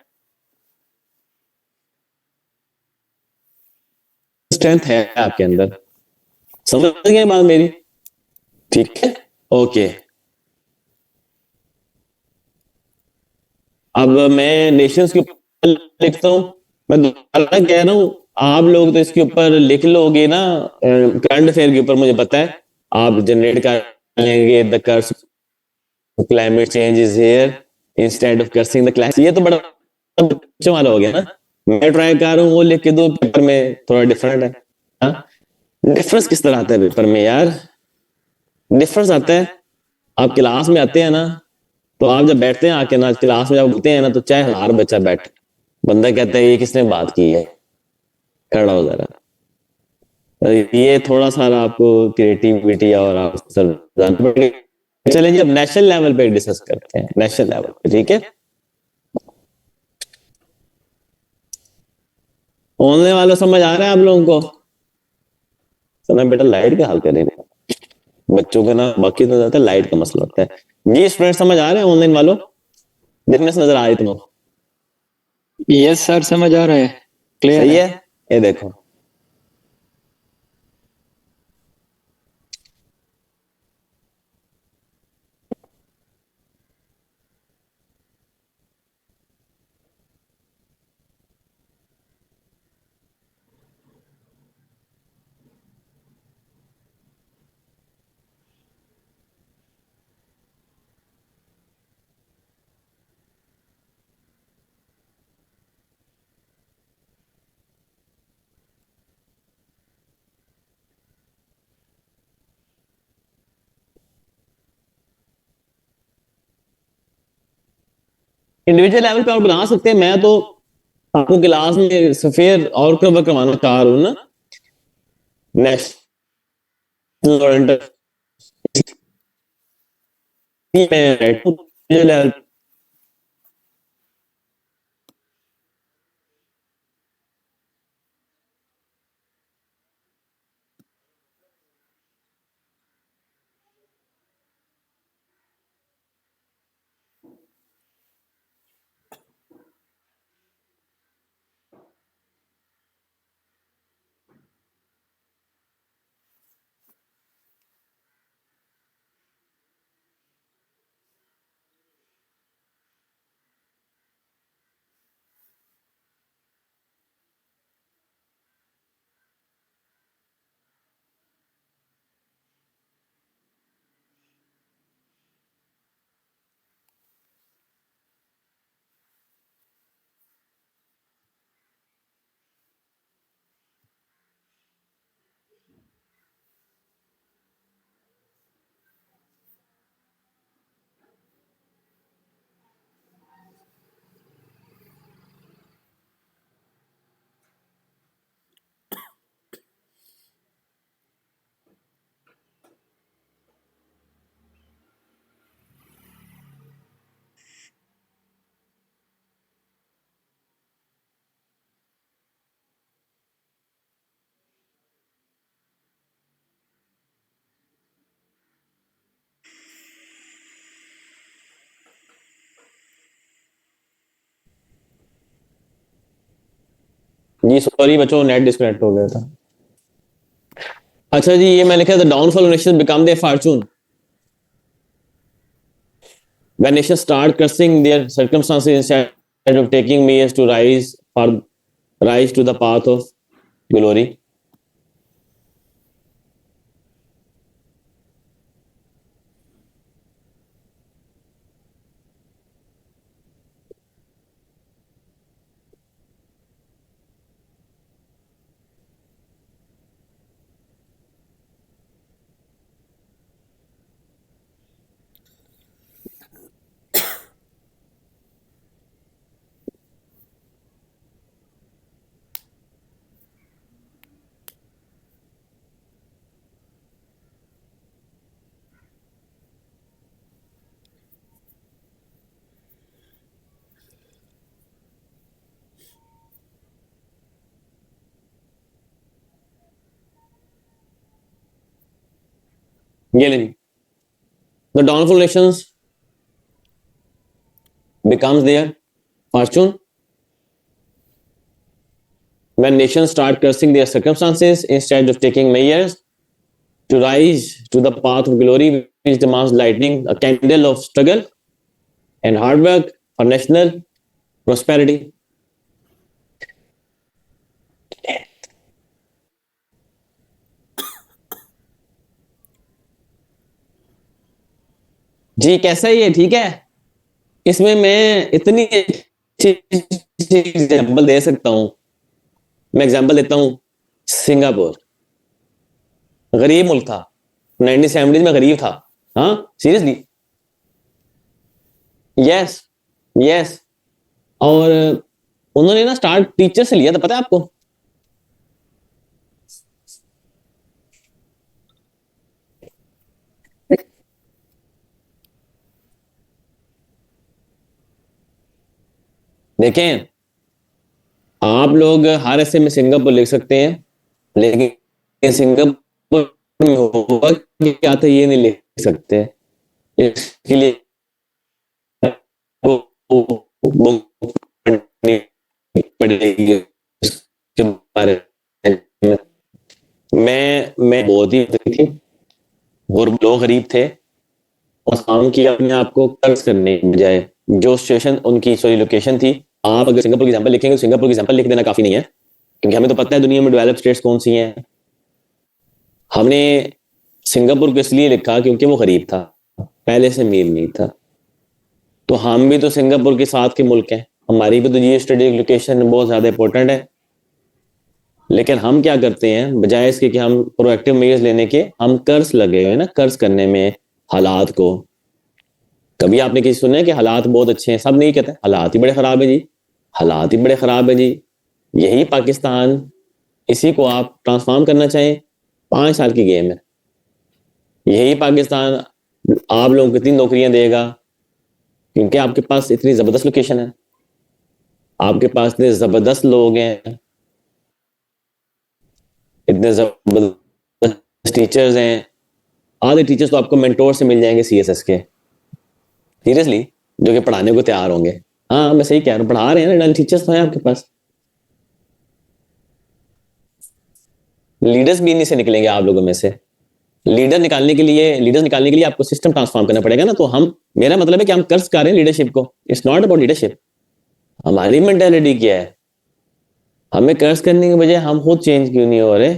स्ट्रेंथ है आपके अंदर। समझ गए बात मेरी? ठीक है, ओके। अब मैं नेशंस के ऊपर लिखता हूं। मैं दोबारा कह रहा हूं, आप लोग तो इसके ऊपर लिख लोगे ना, करंट अफेयर के ऊपर मुझे पता है आप जनरेट कर लेंगे। The curse climate change is here instead of cursing the climate. ये तो बड़ा बच्चों वाला हो गया ना। मैं ट्राई कर रहा हूँ वो लिख के दो, पेपर में थोड़ा डिफरेंट है। हाँ, डिफरेंस किस तरह आता है पेपर में यार? डिफरेंस आता है, आप क्लास में आते हैं ना, तो आप जब बैठते हैं आके ना क्लास में, जब बोलते हैं ना, तो चाहे 1000 बच्चा बैठ, बंदा कहता है ये किसने बात की है, खड़ा हो जरा। ये थोड़ा सा आपको क्रिएटिविटी और आप चलेंगे। अब नेशनल लेवल पे डिस्कस करते हैं, नेशनल लेवल पे, ठीक है। ऑनलाइन वालों समझ आ रहा है आप लोगों को? समय बेटा लाइट का हाल करेंगे बच्चों का ना, बाकी तो ज्यादा लाइट का मसला होता है। जी स्टूडेंट समझ आ रहे हैं ऑनलाइन वालों? देखने से नजर आ रही तुमको? यस सर, समझ आ रहा है, क्लियर सही है। है, ये देखो। इंडिविजुअल लेवल पे और बना सकते हैं। मैं तो आपको क्लास में सफेयर और कवर करवाना चाह रहा हूँ ना, नेशनल और इंटरनेशनल। जी सॉरी बच्चों, नेट डिस्कनेक्ट हो गया था। अच्छा जी, ये मैं लिखा था downfall nation become their Fortune when nations start cursing their circumstances instead of taking measures to rise to the path of glory. ये लेनी the downfall Nations becomes their fortune when nations start cursing their circumstances instead of taking measures to rise to the path of glory which demands lighting a candle of struggle and hard work for national prosperity. जी कैसा है ये ठीक है इसमें मैं इतनी example दे सकता हूं मैं एग्जाम्पल देता हूं सिंगापुर गरीब मुल्क था 1970 में गरीब था हाँ सीरियसली यस यस और उन्होंने ना स्टार्ट टीचर से लिया था पता है आपको देखें आप लोग हर ऐसे में सिंगापुर लिख सकते हैं लेकिन सिंगापुर में होगा क्या था ये नहीं लिख सकते इसके लिए बुक पढ़नी पड़ेगी उसके बारे में मैं बहुत ही थी और लोग गरीब थे और काम किया अपने आप को कर्ज करने की बजाय जो सिचुएशन उनकी सॉरी लोकेशन थी आप अगर सिंगापुर की एग्जांपल लिखेंगे तो सिंगापुर की एग्जांपल लिख देना काफी नहीं है क्योंकि हमें तो पता है दुनिया में डेवलप स्टेट्स कौन सी हैं हमने सिंगापुर को इसलिए लिखा क्योंकि वो गरीब था पहले से अमीर नहीं था तो हम भी तो सिंगापुर के साथ के मुल्क हैं हमारी भी तो जियो स्ट्रेटेजिक लोकेशन बहुत ज्यादा इंपॉर्टेंट है लेकिन हम क्या करते हैं बजाय इसके कि हम प्रोएक्टिव मेजर्स लेने के हम कर्ज लगे हुए ना कर्ज करने में हालात को कभी आपने किसी सुना है कि हालात बहुत अच्छे हैं सब नहीं कहते हालात ही बड़े खराब है जी हालात ही बड़े खराब है जी यही पाकिस्तान इसी को आप ट्रांसफॉर्म करना चाहें 5 साल की गेम है यही पाकिस्तान आप लोगों को कितनी नौकरियां देगा क्योंकि आपके पास इतनी जबरदस्त लोकेशन है आपके पास इतने जबरदस्त लोग हैं इतने जबरदस्त टीचर्स हैं आधे टीचर्स तो आपको मेंटोर से मिल जाएंगे सीएसएस के सीरियसली जो कि पढ़ाने को तैयार होंगे हाँ मैं सही कह रहा हूँ पढ़ा रहे हैं ना टीचर्स तो हैं आपके पास लीडर्स भी इन्हीं से निकलेंगे आप लोगों में से लीडर्स निकालने के लिए आपको सिस्टम ट्रांसफॉर्म करना पड़ेगा ना तो हम मेरा मतलब है कि हम कर्ज कर रहे हैं लीडरशिप को इट्स नॉट अबाउट लीडरशिप हमारी मेंटेलिटी क्या है हमें कर्ज करने के बजाय हम खुद चेंज क्यों नहीं हो रहे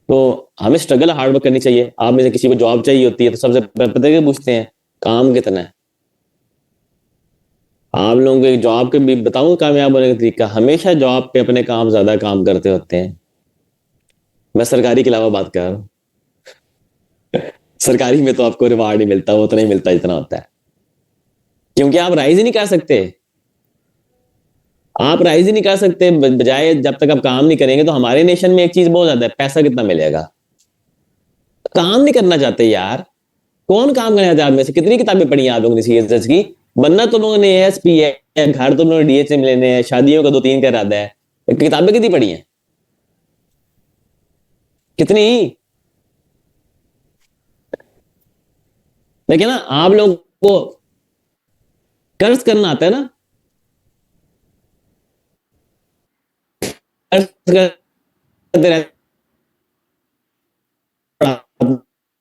तो हमें स्ट्रगल हार्ड वर्क करनी चाहिए आप में से किसी को जॉब चाहिए होती है तो सबसे पता है पूछते हैं काम कितना है आप लोगों को जॉब के भी बताऊं कामयाब होने का तरीका हमेशा जॉब पे अपने काम ज्यादा काम करते होते हैं मैं सरकारी के अलावा बात कर रहा हूँ सरकारी में तो आपको रिवार्ड ही मिलता वो उतना ही मिलता जितना होता है क्योंकि आप राइज ही नहीं कर सकते आप राइज ही नहीं कर सकते बजाय जब तक आप काम नहीं करेंगे तो हमारे नेशन में एक चीज बहुत ज्यादा है पैसा कितना मिलेगा काम नहीं करना चाहते यार कौन काम करना चाहते आप में से कितनी किताबें पढ़ी हैं आप लोगों ने सीएसएस की बनना तो लोगों ने एएसपी है घर तो लोगों ने डीएचएम लेने हैं शादियों का 2-3 का इरादा है किताबें कितनी पढ़ी हैं कितनी लेकिन ना आप लोग को कर्ज करना आता है ना कर्ज करते रहते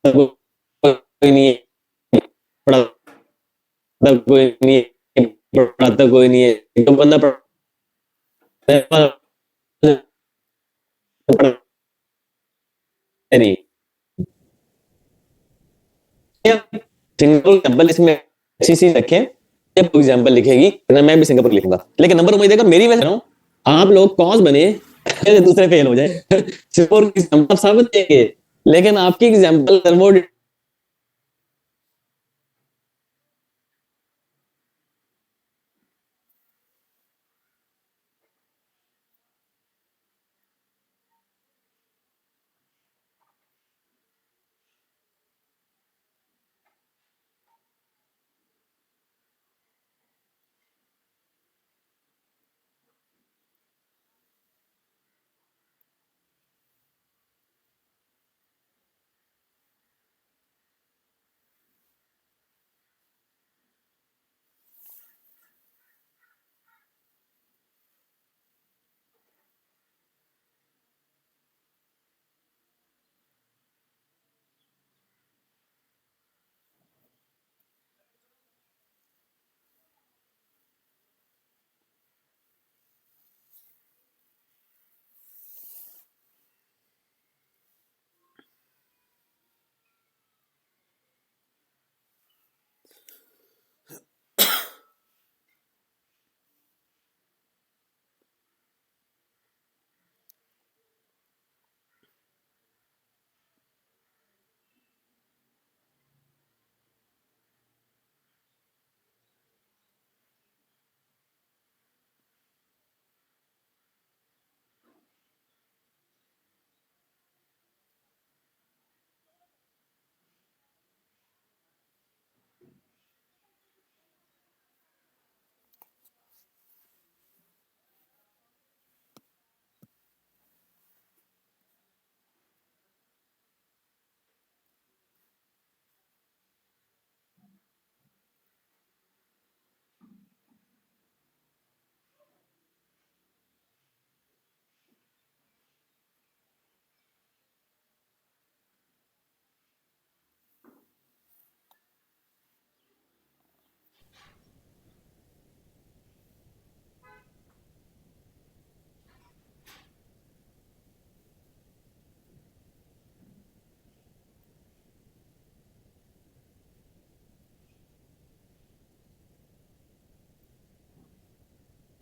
कोई नहीं है पढ़ाता कोई नहीं है पढ़ाता कोई नहीं है जो बंदा नहीं सिंगल एग्जांपल इसमें अच्छी चीज रखें जब एग्जांपल लिखेगी तो मैं भी सिंगापुर लिखूंगा लेकिन नंबर उम्मीद है मेरी वजह आप लोग कॉज बने दूसरे फेल हो जाए सिंगापुर की एग्जांपल सब देंगे लेकिन आपकी एग्जांपल वो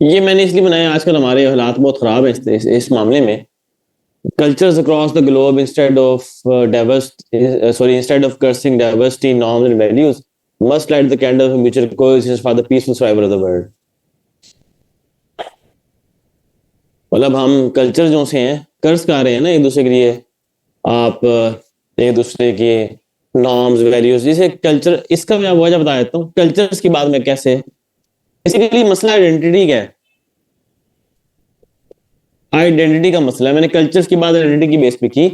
ये मैंने इसलिए बनाया, आजकल हमारे हालात बहुत खराब है इस मामले में। Cultures across the globe, instead of cursing diversity, norms and values, must light the candle of mutual coexistence for the peaceful survival of the world. मतलब हम कल्चर जो से हैं कर्ज कर रहे हैं ना एक दूसरे के लिए। आप एक दूसरे के नॉर्म्स वैल्यूज, जैसे कल्चर, इसका मैं वजह बता देता हूँ कल्चर्स की बात में कैसे। बेसिकली मसला आइडेंटिटी का है, आइडेंटिटी का मसला है। मैंने कल्चर्स की बात आइडेंटिटी की बेस पे की।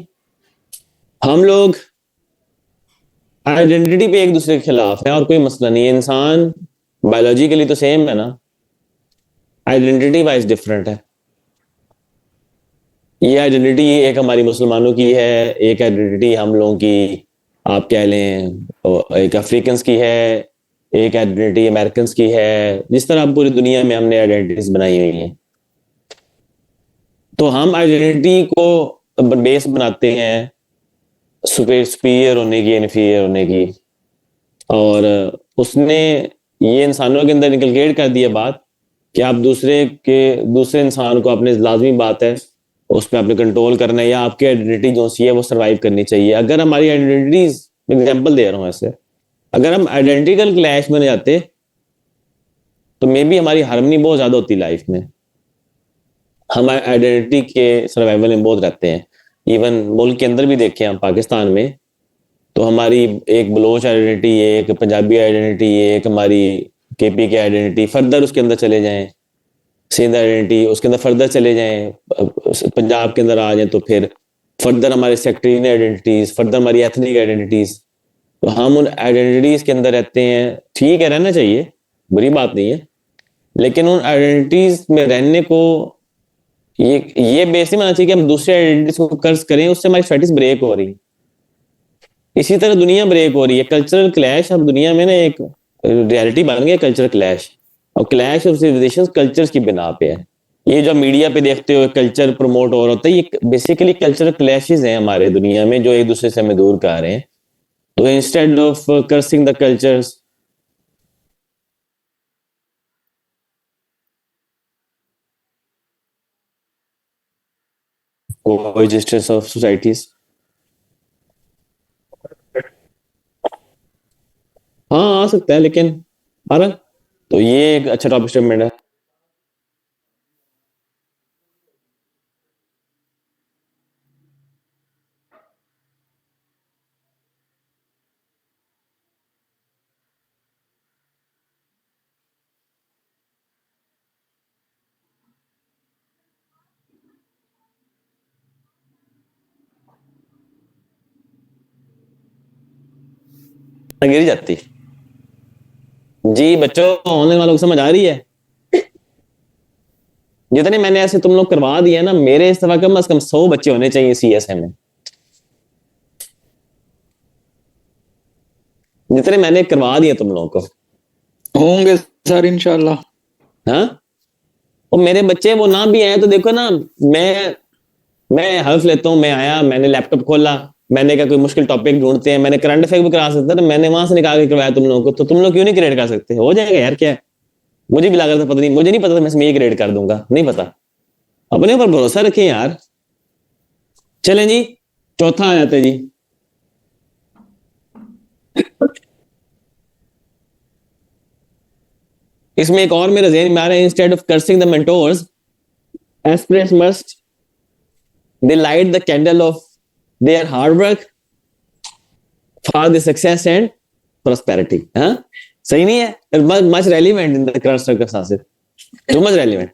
हम लोग आइडेंटिटी पे एक दूसरे के खिलाफ है और कोई मसला नहीं है। इंसान बायोलॉजिकली तो सेम है ना, आइडेंटिटी वाइज डिफरेंट है। ये आइडेंटिटी एक हमारी मुसलमानों की है, एक आइडेंटिटी हम लोगों की आप कह लें एक अफ्रीकन की है, एक आइडेंटिटी अमेरिकन की है। जिस तरह पूरी दुनिया में हमने आइडेंटिटीज बनाई हुई हैं, तो हम आइडेंटिटी को बेस बनाते हैं सुपीरियर होने की, इन्फीरियर होने की। और उसने ये इंसानों के अंदर इनकलकेट कर दिया बात कि आप दूसरे इंसान को, अपने लाजमी बात है उस पर आपने कंट्रोल करना है, या आपकी आइडेंटिटी जो सी है वो सर्वाइव करनी चाहिए। अगर हमारी आइडेंटिटीज, एग्जाम्पल दे रहा हूँ ऐसे, अगर हम आइडेंटिकल क्लैश में जाते तो मे बी हमारी हार्मनी बहुत ज्यादा होती लाइफ में। हम आइडेंटिटी के सर्वाइवल में बहुत रहते हैं। इवन मुल्क के अंदर भी देखें हम, पाकिस्तान में तो हमारी एक बलोच आइडेंटिटी है, एक पंजाबी आइडेंटिटी है, एक हमारी केपी की आइडेंटिटी, फर्दर उसके अंदर चले जाएं सिंध आइडेंटिटी, उसके अंदर फर्दर चले जाएं पंजाब के अंदर आ जाएं, तो फिर फर्दर हमारे सेक्टरियन आइडेंटिटीज, फर्दर हमारी एथनिक आइडेंटिटीज। तो हम उन आइडेंटिटीज के अंदर रहते हैं। ठीक है, रहना चाहिए, बुरी बात नहीं है, लेकिन उन आइडेंटिटीज में रहने को ये बेस नहीं मानना चाहिए कि हम दूसरे आइडेंटिटीज को कर्ज करें, उससे हमारी सोसाइटीज ब्रेक हो रही। इसी तरह दुनिया ब्रेक हो रही है। कल्चरल क्लैश अब दुनिया में ना एक रियलिटी बन गया, कल्चरल क्लैश। और क्लैश ऑफ सिविलाइजेशंस कल्चर्स की बिना पे है। ये जो मीडिया पे देखते हो कल्चर प्रमोट हो रहा होता है, ये बेसिकली कल्चरल क्लैशेस हैं हमारे दुनिया में जो एक दूसरे से हमें दूर कर रहे हैं। तो instead of cursing the cultures, coexistence of societies. हाँ आ सकता है, लेकिन आ रहा। तो ये एक अच्छा टॉपिक स्टेटमेंट है। गिर जाती। जी बच्चों, ऑनलाइन वालों को समझ आ रही है? जितने मैंने ऐसे तुम लोग करवा दिए ना, मेरे इस दफा कम से कम 100 बच्चे होने चाहिए सीएसए में, जितने मैंने करवा दिए तुम लोगों को। होंगे सर इंशाल्लाह। हाँ, और मेरे बच्चे वो ना भी आए तो देखो ना, मैं हल्फ लेता हूँ। मैं आया, मैंने लैपटॉप खोला, मैंने कहा कोई मुश्किल टॉपिक ढूंढते हैं। मैंने करंट अफेयर भी करा सकता था, मैंने वहां से निकाल के करवाया तुम लोगों को। तो तुम लोग क्यों नहीं क्रिएट कर सकते? हो जाएगा यार, क्या है? मुझे भी लगा था, पता नहीं, मुझे नहीं पता था मैं इसमें ये क्रिएट कर दूंगा, नहीं पता। अपने ऊपर भरोसा रखें यार। चलें जी, चौथा आ जाता है जी। इसमें एक और मेरे जहन में आ रहा है, instead of cursing the mentors, aspirants must they light the candle of their hard work for the success and prosperity. हाँ, सही नहीं है? Much relevant in the current circumstances, too much relevant.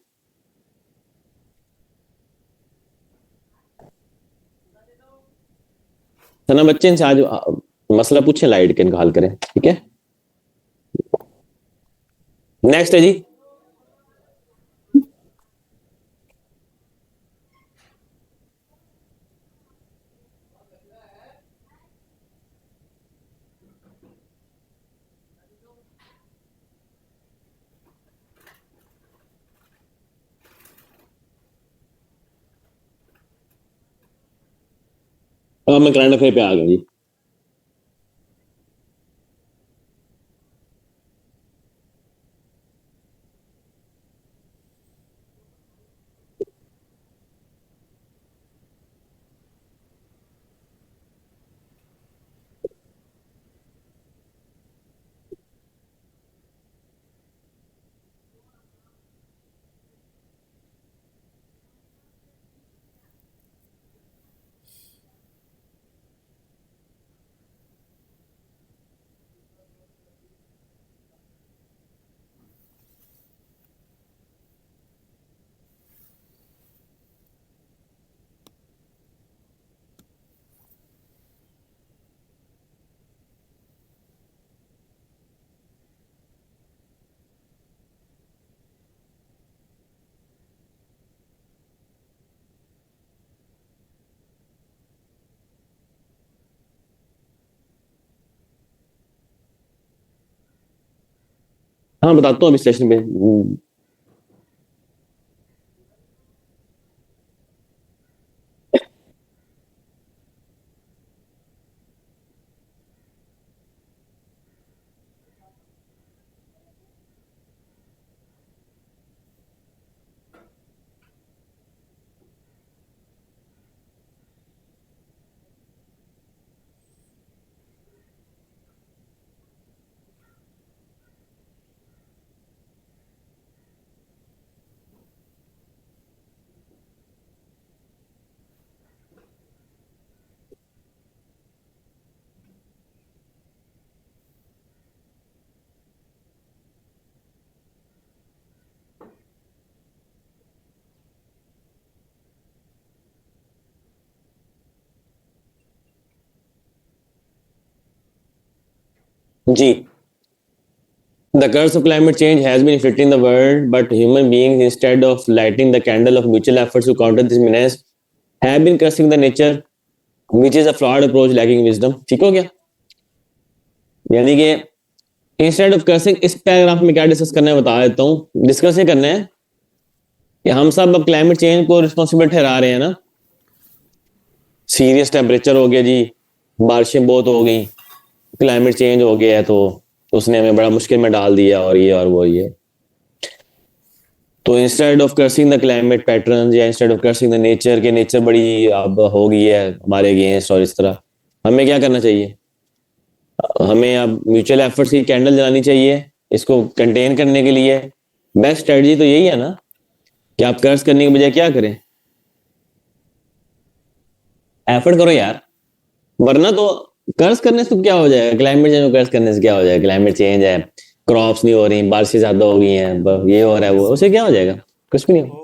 तो ना बच्चे इनसे आज मसला पूछे, लाइट के इनका हल करें, ठीक है? नेक्स्ट है जी। अब मैं करंट अफेयर पे आ गया जी। हाँ बताता हूँ अभी सेशन पे। जी, the curse of climate change has been affecting the world, but human beings, instead of lighting the candle of mutual efforts to counter this menace, have been cursing the nature, which is a flawed approach lacking wisdom. ठीक हो गया? यानी कि instead of cursing, इस paragraph में क्या discuss करना है बता देता हूँ। डिस्कस ये करना है कि हम सब अब क्लाइमेट चेंज को रिस्पॉन्सिबल ठहरा रहे हैं ना। सीरियस टेम्परेचर हो गया जी, बारिशें बहुत हो गई, क्लाइमेट चेंज हो गया है, तो उसने हमें बड़ा मुश्किल में डाल दिया, और ये और वो ये। तो instead of cursing the climate pattern, या instead of cursing the nature, के नेचर बड़ी अब हो गई है हमारे अगेंस्ट, और इस तरह हमें क्या करना चाहिए? हमें अब म्यूचुअल एफर्ट्स की कैंडल जलानी चाहिए इसको कंटेन करने के लिए। बेस्ट स्ट्रेटजी तो यही है ना कि आप कर्ज करने के बजाय क्या करें, एफर्ट करो यार। वरना तो कर्ज करने से तो क्या हो जाएगा? क्लाइमेट चेंज में कर्ज करने से क्या हो जाएगा? क्लाइमेट चेंज है, क्रॉप्स नहीं हो रही, बारिशें ज्यादा हो गई हैं, ये हो रहा है वो, उससे क्या हो जाएगा? कुछ भी नहीं हो।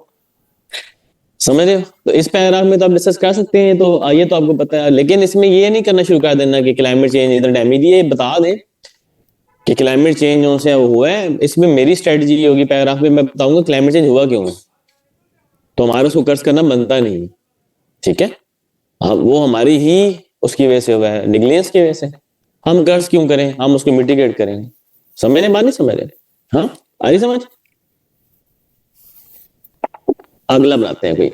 समझ रहे हो? तो इस पैराग्राफ में तो आप डिस्कस कर सकते हैं, तो ये तो आपको पता है, लेकिन इसमें ये नहीं करना शुरू कर देना कि क्लाइमेट चेंज इधर डैमेज, ये बता दे कि क्लाइमेट चेंज से हुआ है। इसमें मेरी स्ट्रेटजी होगी पैराग्राफ में, मैं बताऊंगा क्लाइमेट चेंज हुआ क्यों है, तो हमारा उसको कर्ज करना बनता नहीं। ठीक है? वो हमारी ही उसकी वजह से हुआ है, निगलेंस की वजह से। हम कर्ज क्यों करें? हम उसको मिटिगेट करेंगे। समझ रहे बात? नहीं समझ रहे? हाँ, आ रही समझ? अगला बनाते हैं कोई।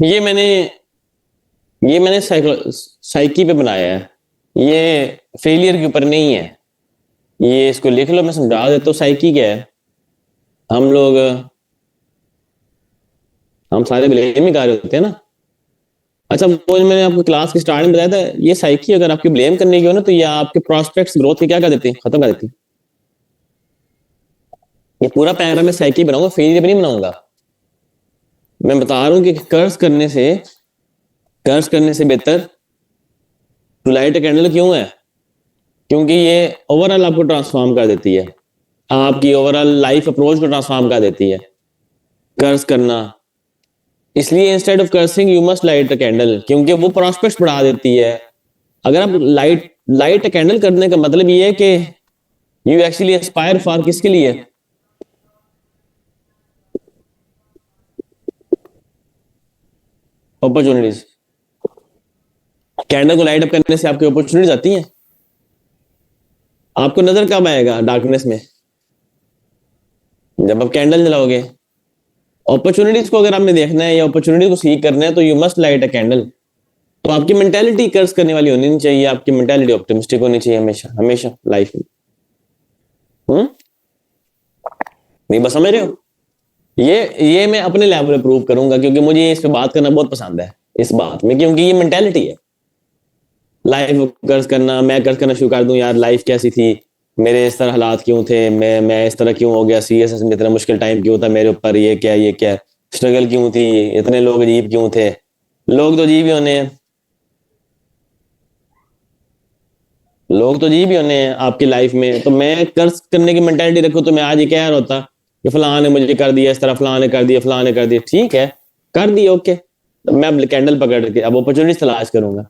ये मैंने साइकी पे बनाया है, ये फेलियर के ऊपर नहीं है। ये इसको लिख लो, मैं समझा देता हूँ साइकी क्या है। हम लोग, हम सारे ब्लेम ही कर रहे होते हैं ना। अच्छा, वो जो मैंने आपको क्लास के स्टार्ट में बताया था, ये साइकी अगर आपकी ब्लेम करने की हो ना, तो ये आपके प्रोस्पेक्ट्स ग्रोथ की क्या कर देती है? खत्म कर देती है। ये पूरा पैराग्राफ में साइकी बनाऊंगा, फेलियर पे नहीं बनाऊंगा। मैं बता रहा हूँ कि कर्ज करने से बेहतर टू लाइट अ कैंडल क्यों है? क्योंकि ये ओवरऑल आपको ट्रांसफॉर्म कर देती है, आपकी ओवरऑल लाइफ अप्रोच को ट्रांसफॉर्म कर देती है कर्ज करना। इसलिए instead of cursing you must light a candle, क्योंकि वो प्रॉस्पेक्ट्स बढ़ा देती है। अगर आप लाइट अ कैंडल करने का मतलब ये है कि यू एक्चुअली एस्पायर फॉर किसके लिए? अपॉर्चुनिटीज। कैंडल को लाइट अप करने से आपकी अपॉर्चुनिटीज आती हैं। आपको नजर कब आएगा डार्कनेस में? जब आप कैंडल जलाओगे। अपॉर्चुनिटीज को अगर आपने देखना है या अपॉर्चुनिटी को सीख करना है तो you must light a candle. तो आपकी मेंटेलिटी कर्ज करने वाली होनी नहीं चाहिए, आपकी मेंटेलिटी ऑप्टिमिस्टिक होनी चाहिए हमेशा हमेशा लाइफ में। नहीं बस समझ रहे हो? ये मैं अपने लेवल पे प्रूव करूंगा, क्योंकि मुझे इस पे बात करना बहुत पसंद है इस बात में, क्योंकि ये मेंटेलिटी है। लाइफ कर्ज करना, मैं कर्ज करना शुरू कर दूं, यार लाइफ कैसी थी, मेरे इस तरह हालात क्यों थे, मैं इस तरह क्यों हो गया, सीरियस में इतना मुश्किल टाइम क्यों था मेरे ऊपर, ये क्या स्ट्रगल क्यों थी, इतने लोग अजीब क्यों थे। लोग तो अजीब ही होने हैं, लोग तो अजीब ही होने हैं आपकी लाइफ में। तो मैं कर्ज करने की मेंटालिटी रखूं तो मैं आज ये कह रहा होता कि फलां ने मुझे कर दिया इस तरह, फलां ने कर दिया, फलां ने कर दिया, ठीक है कर दिया ओके। तो मैं अब कैंडल पकड़ के अब अपॉर्चुनिटी तलाश करूंगा।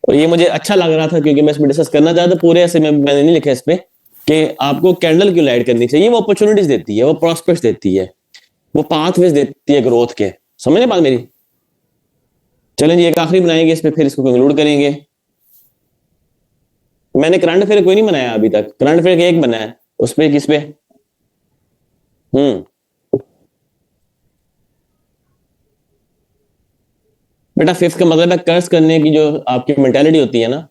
और ये मुझे अच्छा लग रहा था क्योंकि मैं इसमें डिस्कस करना चाहता पूरे ऐसे में मैंने नहीं लिखा इस पे कि आपको कैंडल क्यों लाइट करनी चाहिए। वो अपॉर्चुनिटीज देती है, वो प्रॉस्पेक्ट्स देती है, वो पाथवेज देती है ग्रोथ के। समझ बात मेरी? चलें जी, एक आखिरी बनाएंगे इस पे, फिर इसको कंक्लूड करेंगे। मैंने करंट अफेयर कोई नहीं बनाया अभी तक, करंट अफेयर एक बनाया है, उस पे किस पे? बेटा फिफ्थ का मतलब है कर्ज करने की जो आपकी मेंटालिटी होती है ना,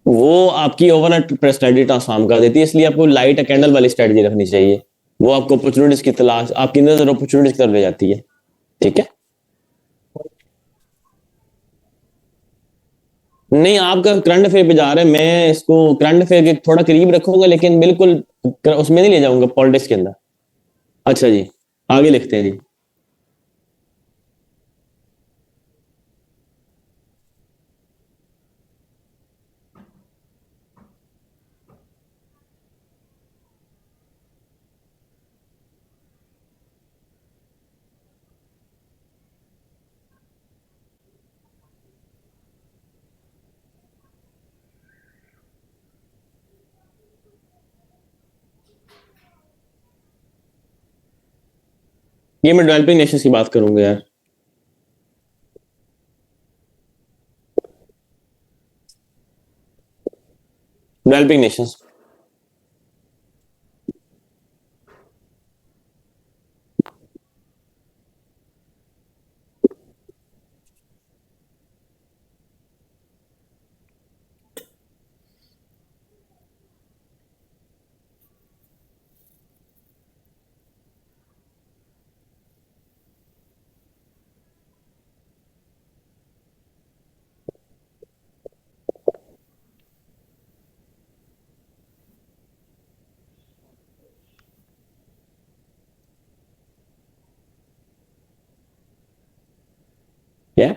वो आपकी ओवरऑल पर्सनैलिटी ट्रांसफॉर्म कर देती है। इसलिए आपको लाइट कैंडल वाली स्ट्रेटजी रखनी चाहिए। वो आपको अपॉर्चुनिटीज की तलाश, आपकी नजर अपॉर्चुनिटीज की तरफ ले जाती है। ठीक है? नहीं, आपका करंट अफेयर पे जा रहे हैं, मैं इसको करंट अफेयर के थोड़ा करीब रखूंगा, लेकिन बिल्कुल उसमें नहीं ले जाऊंगा पॉलिटिक्स के अंदर। अच्छा जी, आगे लिखते हैं जी। ये मैं डेवलपिंग नेशंस की बात करूंगा यार। Developing Nations. क्या?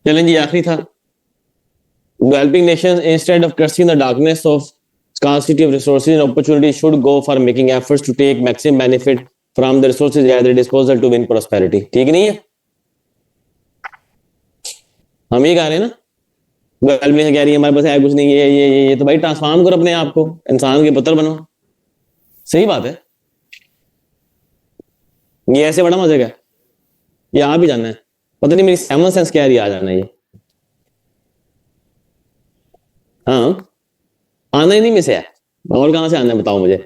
चलें जी, आखिरी था। Developing nations, instead of cursing the darkness of scarcity of resources and opportunities, should go for making efforts to take maximum benefit from the resources at their disposal to win prosperity. ठीक नहीं है? हम ये कह रहे हैं ना। Girlfriend से कह रही है हमारे पास है कुछ नहीं, ये तो भाई ट्रांसफॉर्म करो अपने आप को, इंसान के पुत्र बनो। सही बात है। ये ऐसे बड़ा मजे का, ये आप ही जानना है। पता नहीं मेरी सेवन सेंस क्या है, ये आ जाना है ये। हाँ, आना ही नहीं में से है, और कहां से आना है बताओ मुझे।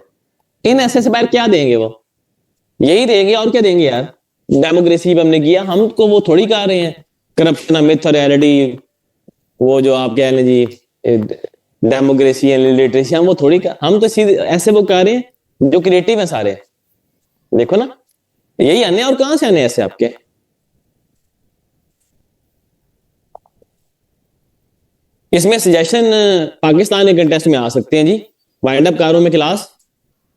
इन ऐसे से बाहर क्या देंगे वो, यही देंगे और क्या देंगे यार। डेमोक्रेसी पे हमने किया, हमको वो थोड़ी कह रहे हैं करप्शन मिथ और रियलिटी, वो जो आप कह रहे हैं जी डेमोक्रेसी एंड लिटरेसी, हम वो थोड़ी हम तो सीधे ऐसे वो कह रहे हैं जो क्रिएटिव है सारे। देखो ना, यही आने और कहां से आने ऐसे आपके। इसमें सजेशन पाकिस्तान के कंटेस्ट में आ सकते हैं जी, वाइंड अप कारों में क्लास।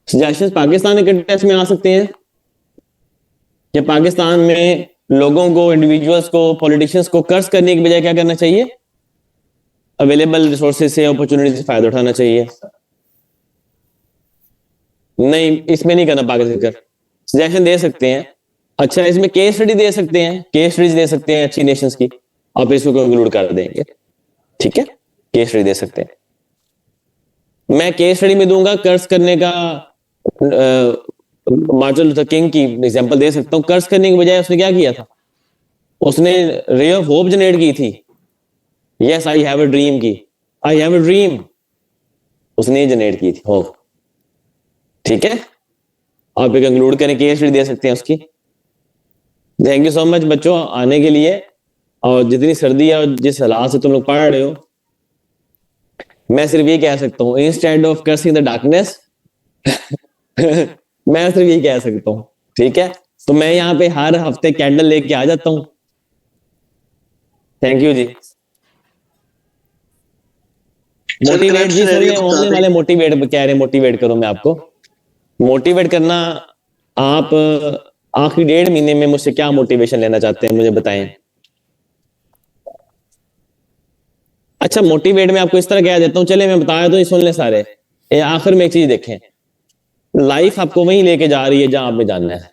सजेशन पाकिस्तान के कंटेस्ट में आ सकते हैं कि पाकिस्तान में लोगों को, इंडिविजुअल्स को, पॉलिटिशियंस को कर्ज करने की बजाय क्या करना चाहिए, अवेलेबल रिसोर्सेज से, अपॉर्चुनिटी से फायदा उठाना चाहिए। नहीं, इसमें नहीं करना पागल जिक्र। सजेशन दे सकते हैं। अच्छा, इसमें केस स्टडी दे सकते हैं, केस स्टडीज दे सकते हैं अच्छी नेशंस की, आप इसको इंक्लूड कर देंगे। ठीक है, केस स्टडी दे सकते हैं। मैं केस स्टडी में दूंगा कर्ज करने का, मार्टिन लूथर किंग की एग्जांपल दे सकता हूं। कर्ज करने की बजाय उसने क्या किया था, उसने रे ऑफ होप जनरेट की थी। Yes I have a dream की, आई हैव अ ड्रीम, उसने जनरेट की थी होप। ठीक है, आप एक इंक्लूड करें, केस स्टडी दे सकते हैं उसकी। थैंक यू सो मच बच्चों आने के लिए। और जितनी सर्दी है और जिस हालात से तुम लोग पढ़ रहे हो, मैं सिर्फ ये कह सकता हूँ, instead of cursing the darkness मैं सिर्फ ये कह सकता हूँ। ठीक है, तो मैं यहाँ पे हर हफ्ते कैंडल लेके आ जाता हूँ। थैंक यू जी। मोटिवेट जी, सुन ले, होने वाले मोटिवेट कह रहे हैं, मोटिवेट करो। मैं आपको मोटिवेट करना, आप आखिरी 1.5 महीने में मुझसे क्या मोटिवेशन लेना चाहते हैं मुझे बताएं। अच्छा, मोटिवेट में आपको इस तरह कह देता हूं, चले मैं बताया तो ये सुन ले सारे। आखिर में एक चीज देखें, लाइफ आपको वहीं लेके जा रही है जहां आपने जाना है।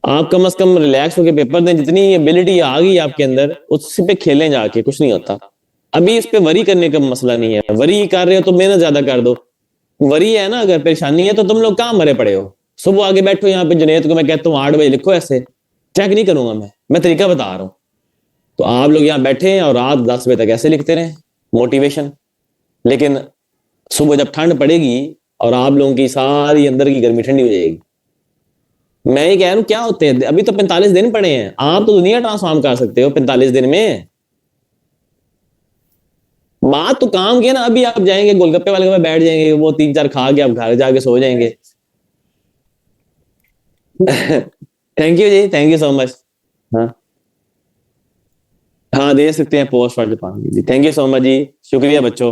आप कम से कम रिलैक्स होकर पेपर दें, जितनी एबिलिटी आ गई आपके अंदर उस पे खेलें जाके, कुछ नहीं होता। अभी इस पे वरी करने का मसला नहीं है। वरी कर रहे हो तो मेहनत ज्यादा कर दो। वरी है ना, अगर परेशानी है तो तुम लोग कहां मरे पड़े हो। सुबह आगे बैठो यहाँ पे, जुनेद को मैं कहता हूँ 8 बजे लिखो, ऐसे चेक नहीं करूंगा मैं तरीका बता रहा हूं। तो आप लोग यहाँ बैठे हैं और रात 10 बजे तक ऐसे लिखते रहे मोटिवेशन। लेकिन सुबह जब ठंड पड़ेगी और आप लोगों की सारी अंदर की गर्मी ठंडी हो जाएगी। मैं ये कह रहा हूं, क्या होते हैं, अभी तो 45 दिन पड़े हैं, आप तो दुनिया ट्रांसफॉर्म कर सकते हो 45 दिन में। बात तो काम की है ना। अभी आप जाएंगे गोलगप्पे वाले के पास बैठ जाएंगे, वो 3-4 खा के आप घर जाके सो जाएंगे। थैंक यू जी, थैंक यू सो मच। हाँ हाँ, दे सकते हैं post WhatsApp. Thank you so much जी, शुक्रिया बच्चों।